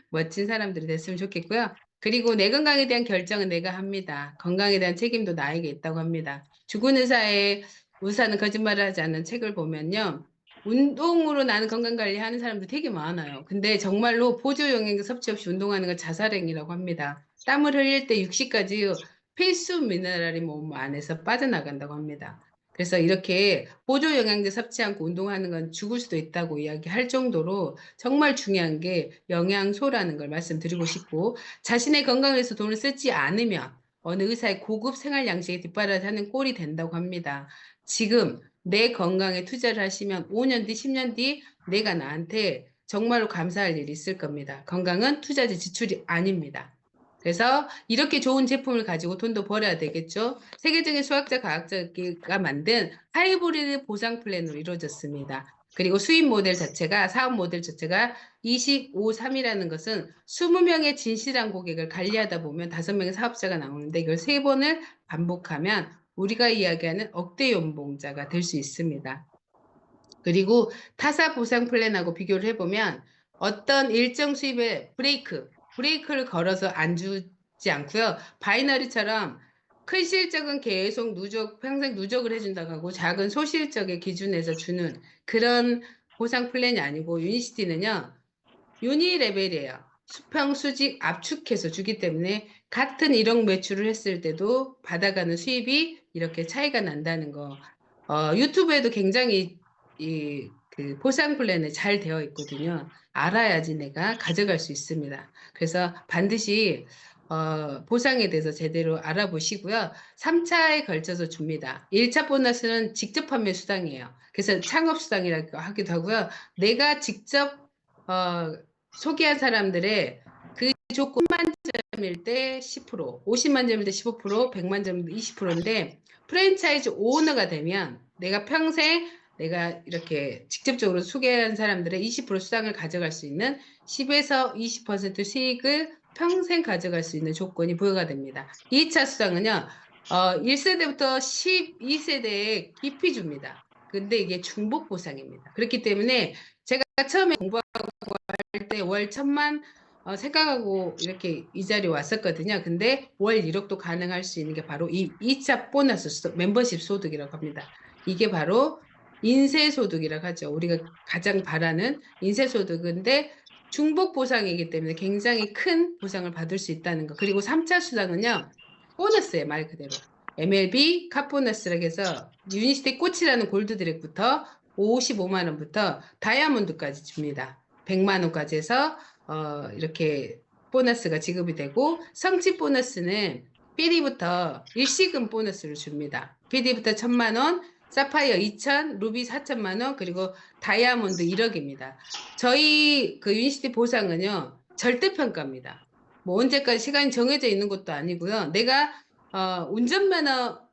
멋진 사람들이 됐으면 좋겠고요. 그리고 내 건강에 대한 결정은 내가 합니다. 건강에 대한 책임도 나에게 있다고 합니다. 죽은 의사는 거짓말을 하지 않는 책을 보면요. 운동으로 나는 건강관리하는 사람들 되게 많아요. 근데 정말로 보조 영양제 섭취 없이 운동하는 건 자살행위라고 합니다. 땀을 흘릴 때 60가지 필수 미네랄이 몸 안에서 빠져나간다고 합니다. 그래서 이렇게 보조 영양제 섭취 않고 운동하는 건 죽을 수도 있다고 이야기할 정도로 정말 중요한 게 영양소라는 걸 말씀드리고 싶고, 자신의 건강을 위해서 돈을 쓰지 않으면 어느 의사의 고급 생활 양식에 뒷바라지하는 꼴이 된다고 합니다. 지금 내 건강에 투자를 하시면 5년 뒤, 10년 뒤 내가 나한테 정말로 감사할 일이 있을 겁니다. 건강은 투자지 지출이 아닙니다. 그래서 이렇게 좋은 제품을 가지고 돈도 벌어야 되겠죠. 세계적인 수학자, 과학자가 만든 하이브리드 보상 플랜으로 이루어졌습니다. 그리고 수입 모델 자체가, 사업 모델 자체가 25-3이라는 것은 20명의 진실한 고객을 관리하다 보면 5명의 사업자가 나오는데, 이걸 3번을 반복하면 우리가 이야기하는 억대 연봉자가 될 수 있습니다. 그리고 타사 보상 플랜하고 비교를 해보면 어떤 일정 수입의 브레이크를 걸어서 안 주지 않고요. 바이너리처럼 큰 실적은 계속 평생 누적을 해준다고 하고, 작은 소실적의 기준에서 주는 그런 보상 플랜이 아니고, 유니시티는요, 유니 레벨이에요. 수평, 수직, 압축해서 주기 때문에 같은 1억 매출을 했을 때도 받아가는 수입이 이렇게 차이가 난다는 거. 유튜브에도 굉장히 그 보상 플랜이 잘 되어 있거든요. 알아야지 내가 가져갈 수 있습니다. 그래서 반드시 보상에 대해서 제대로 알아보시고요. 3차에 걸쳐서 줍니다. 1차 보너스는 직접 판매 수당이에요. 그래서 창업 수당이라고 하기도 하고요. 내가 직접 소개한 사람들의 그 조건 10만 점일 때 10%, 50만 점일 때 15%, 100만 점일 때 20%인데, 프랜차이즈 오너가 되면 내가 평생 내가 이렇게 직접적으로 소개한 사람들의 20% 수당을 가져갈 수 있는 10에서 20% 수익을 평생 가져갈 수 있는 조건이 부여가 됩니다. 2차 수당은요, 1세대부터 12세대에 깊이 줍니다. 근데 이게 중복 보상입니다. 그렇기 때문에 제가 처음에 공부하고 할 때 월 1,000만 생각하고 이렇게 이 자리에 왔었거든요. 근데 월 1억도 가능할 수 있는 게 바로 이 2차 보너스 멤버십 소득이라고 합니다. 이게 바로 인쇄소득이라고 하죠. 우리가 가장 바라는 인쇄소득인데 중복 보상이기 때문에 굉장히 큰 보상을 받을 수 있다는 거. 그리고 3차 수당은요, 보너스예요, 말 그대로. MLB 카보너스라고 해서 유니시티 꽃이라는 골드 드랙부터 55만 원부터 다이아몬드까지 줍니다. 100만 원까지 해서 이렇게 보너스가 지급이 되고, 성취 보너스는 BD부터 일시금 보너스를 줍니다. BD부터 1,000만 원, 사파이어 2,000, 루비 4,000만 원, 그리고 다이아몬드 1억입니다. 저희 그 유니시티 보상은요, 절대평가입니다. 뭐 언제까지 시간이 정해져 있는 것도 아니고요. 내가 운전면허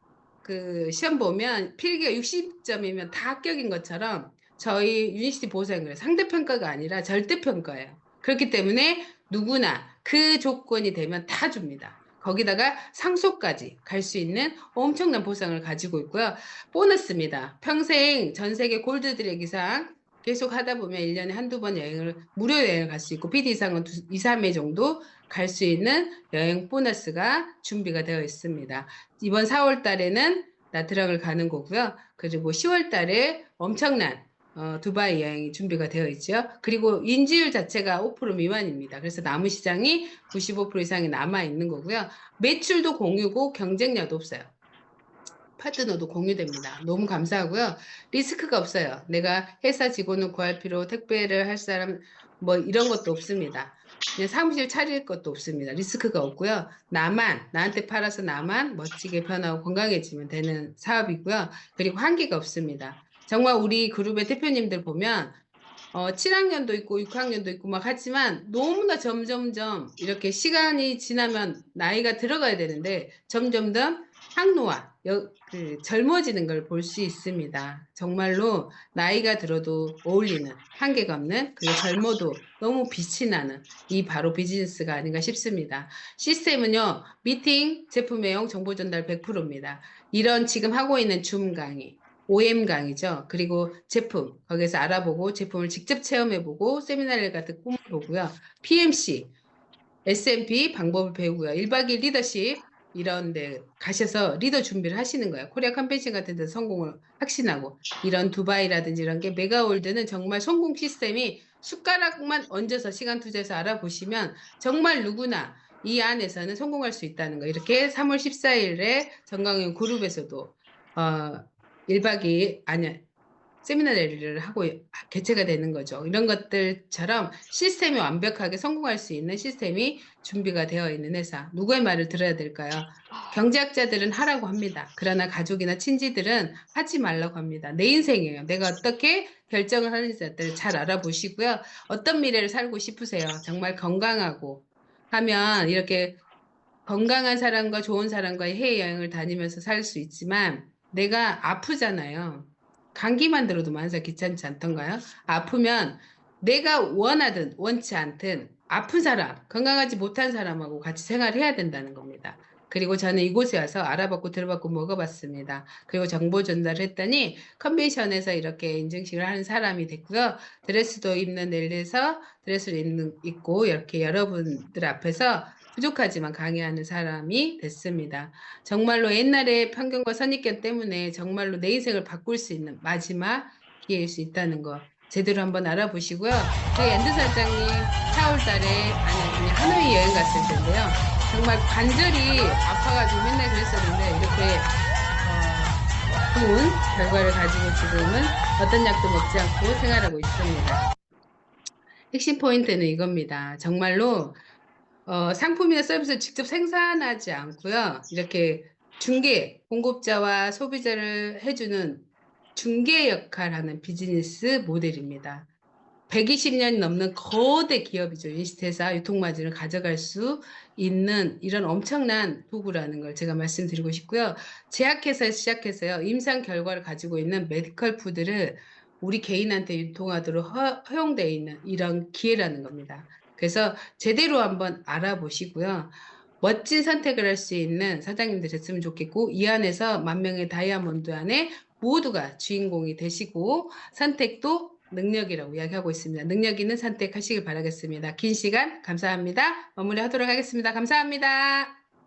그 시험 보면 필기가 60점이면 다 합격인 것처럼 저희 유니시티 보상은 상대평가가 아니라 절대평가예요. 그렇기 때문에 누구나 그 조건이 되면 다 줍니다. 거기다가 상속까지 갈 수 있는 엄청난 보상을 가지고 있고요. 보너스입니다. 평생 전 세계 골드 드랙 이상 계속 하다 보면 1년에 한두 번 여행을, 무료 여행을 갈 수 있고, PD 이상은 2, 3회 정도 갈 수 있는 여행 보너스가 준비가 되어 있습니다. 이번 4월 달에는 나트랑을 가는 거고요. 그리고 10월 달에 엄청난 두바이 여행이 준비가 되어 있죠. 그리고 인지율 자체가 5% 미만입니다. 그래서 남은 시장이 95% 이상이 남아 있는 거고요. 매출도 공유고 경쟁력도 없어요. 파트너도 공유됩니다. 너무 감사하고요. 리스크가 없어요. 내가 회사 직원을 구할 필요, 택배를 할 사람 뭐 이런 것도 없습니다. 그냥 사무실 차릴 것도 없습니다. 리스크가 없고요. 나한테 팔아서 나만 멋지게 변하고 건강해지면 되는 사업이고요. 그리고 한계가 없습니다. 정말 우리 그룹의 대표님들 보면 7학년도 있고 6학년도 있고 막 하지만 너무나 점점점 이렇게 시간이 지나면 나이가 들어가야 되는데 점점점 항노화, 젊어지는 걸 볼 수 있습니다. 정말로 나이가 들어도 어울리는 한계가 없는 그리고 젊어도 너무 빛이 나는 이 바로 비즈니스가 아닌가 싶습니다. 시스템은요. 미팅, 제품 내용, 정보 전달 100%입니다. 이런 지금 하고 있는 줌 강의, OM 강의죠. 그리고 제품, 거기서 알아보고 제품을 직접 체험해보고 세미나를 같은 꿈을 보고요. PMC, SMP 방법을 배우고요. 1박 2일 리더십 이런 데 가셔서 리더 준비를 하시는 거예요. 코리아 컨벤션 같은 데서 성공을 확신하고 이런 두바이라든지 이런 게 메가월드는 정말 성공 시스템이 숟가락만 얹어서 시간 투자해서 알아보시면 정말 누구나 이 안에서는 성공할 수 있다는 거. 이렇게 3월 14일에 정강용 그룹에서도 1박 2일 세미나를 하고 개최가 되는 거죠. 이런 것들처럼 시스템이 완벽하게 성공할 수 있는 시스템이 준비가 되어 있는 회사. 누구의 말을 들어야 될까요? 경제학자들은 하라고 합니다. 그러나 가족이나 친지들은 하지 말라고 합니다. 내 인생이에요. 내가 어떻게 결정을 하는지를 잘 알아보시고요. 어떤 미래를 살고 싶으세요? 정말 건강하고 하면 이렇게 건강한 사람과 좋은 사람과의 해외여행을 다니면서 살 수 있지만 내가 아프잖아요. 감기만 들어도 만사 귀찮지 않던가요? 아프면 내가 원하든 원치 않든 아픈 사람, 건강하지 못한 사람하고 같이 생활해야 된다는 겁니다. 그리고 저는 이곳에 와서 알아봤고 들어봤고 먹어봤습니다. 그리고 정보 전달을 했더니 컨벤션에서 이렇게 인증식을 하는 사람이 됐고요. 드레스도 입는 넬에서 드레스를 입고 이렇게 여러분들 앞에서 부족하지만 강의하는 사람이 됐습니다. 정말로 옛날에 편견과 선입견 때문에 정말로 내 인생을 바꿀 수 있는 마지막 기회일 수 있다는 거 제대로 한번 알아보시고요. 저희 앤드 사장님 4월달에 아니 하노이 여행 갔을 텐데요. 정말 관절이 아파가지고 맨날 그랬었는데 이렇게 좋은 결과를 가지고 지금은 어떤 약도 먹지 않고 생활하고 있습니다. 핵심 포인트는 이겁니다. 정말로 상품이나 서비스를 직접 생산하지 않고요. 이렇게 중개, 공급자와 소비자를 해주는 중개 역할을 하는 비즈니스 모델입니다. 120년이 넘는 거대 기업이죠. 인시태사 유통마진을 가져갈 수 있는 이런 엄청난 도구라는 걸 제가 말씀드리고 싶고요. 제약회사에서 시작해서요. 임상 결과를 가지고 있는 메디컬 푸드를 우리 개인한테 유통하도록 허용되어 있는 이런 기회라는 겁니다. 그래서 제대로 한번 알아보시고요. 멋진 선택을 할 수 있는 사장님들 됐으면 좋겠고 이 안에서 10,000명의 다이아몬드 안에 모두가 주인공이 되시고 선택도 능력이라고 이야기하고 있습니다. 능력 있는 선택하시길 바라겠습니다. 긴 시간 감사합니다. 마무리하도록 하겠습니다. 감사합니다.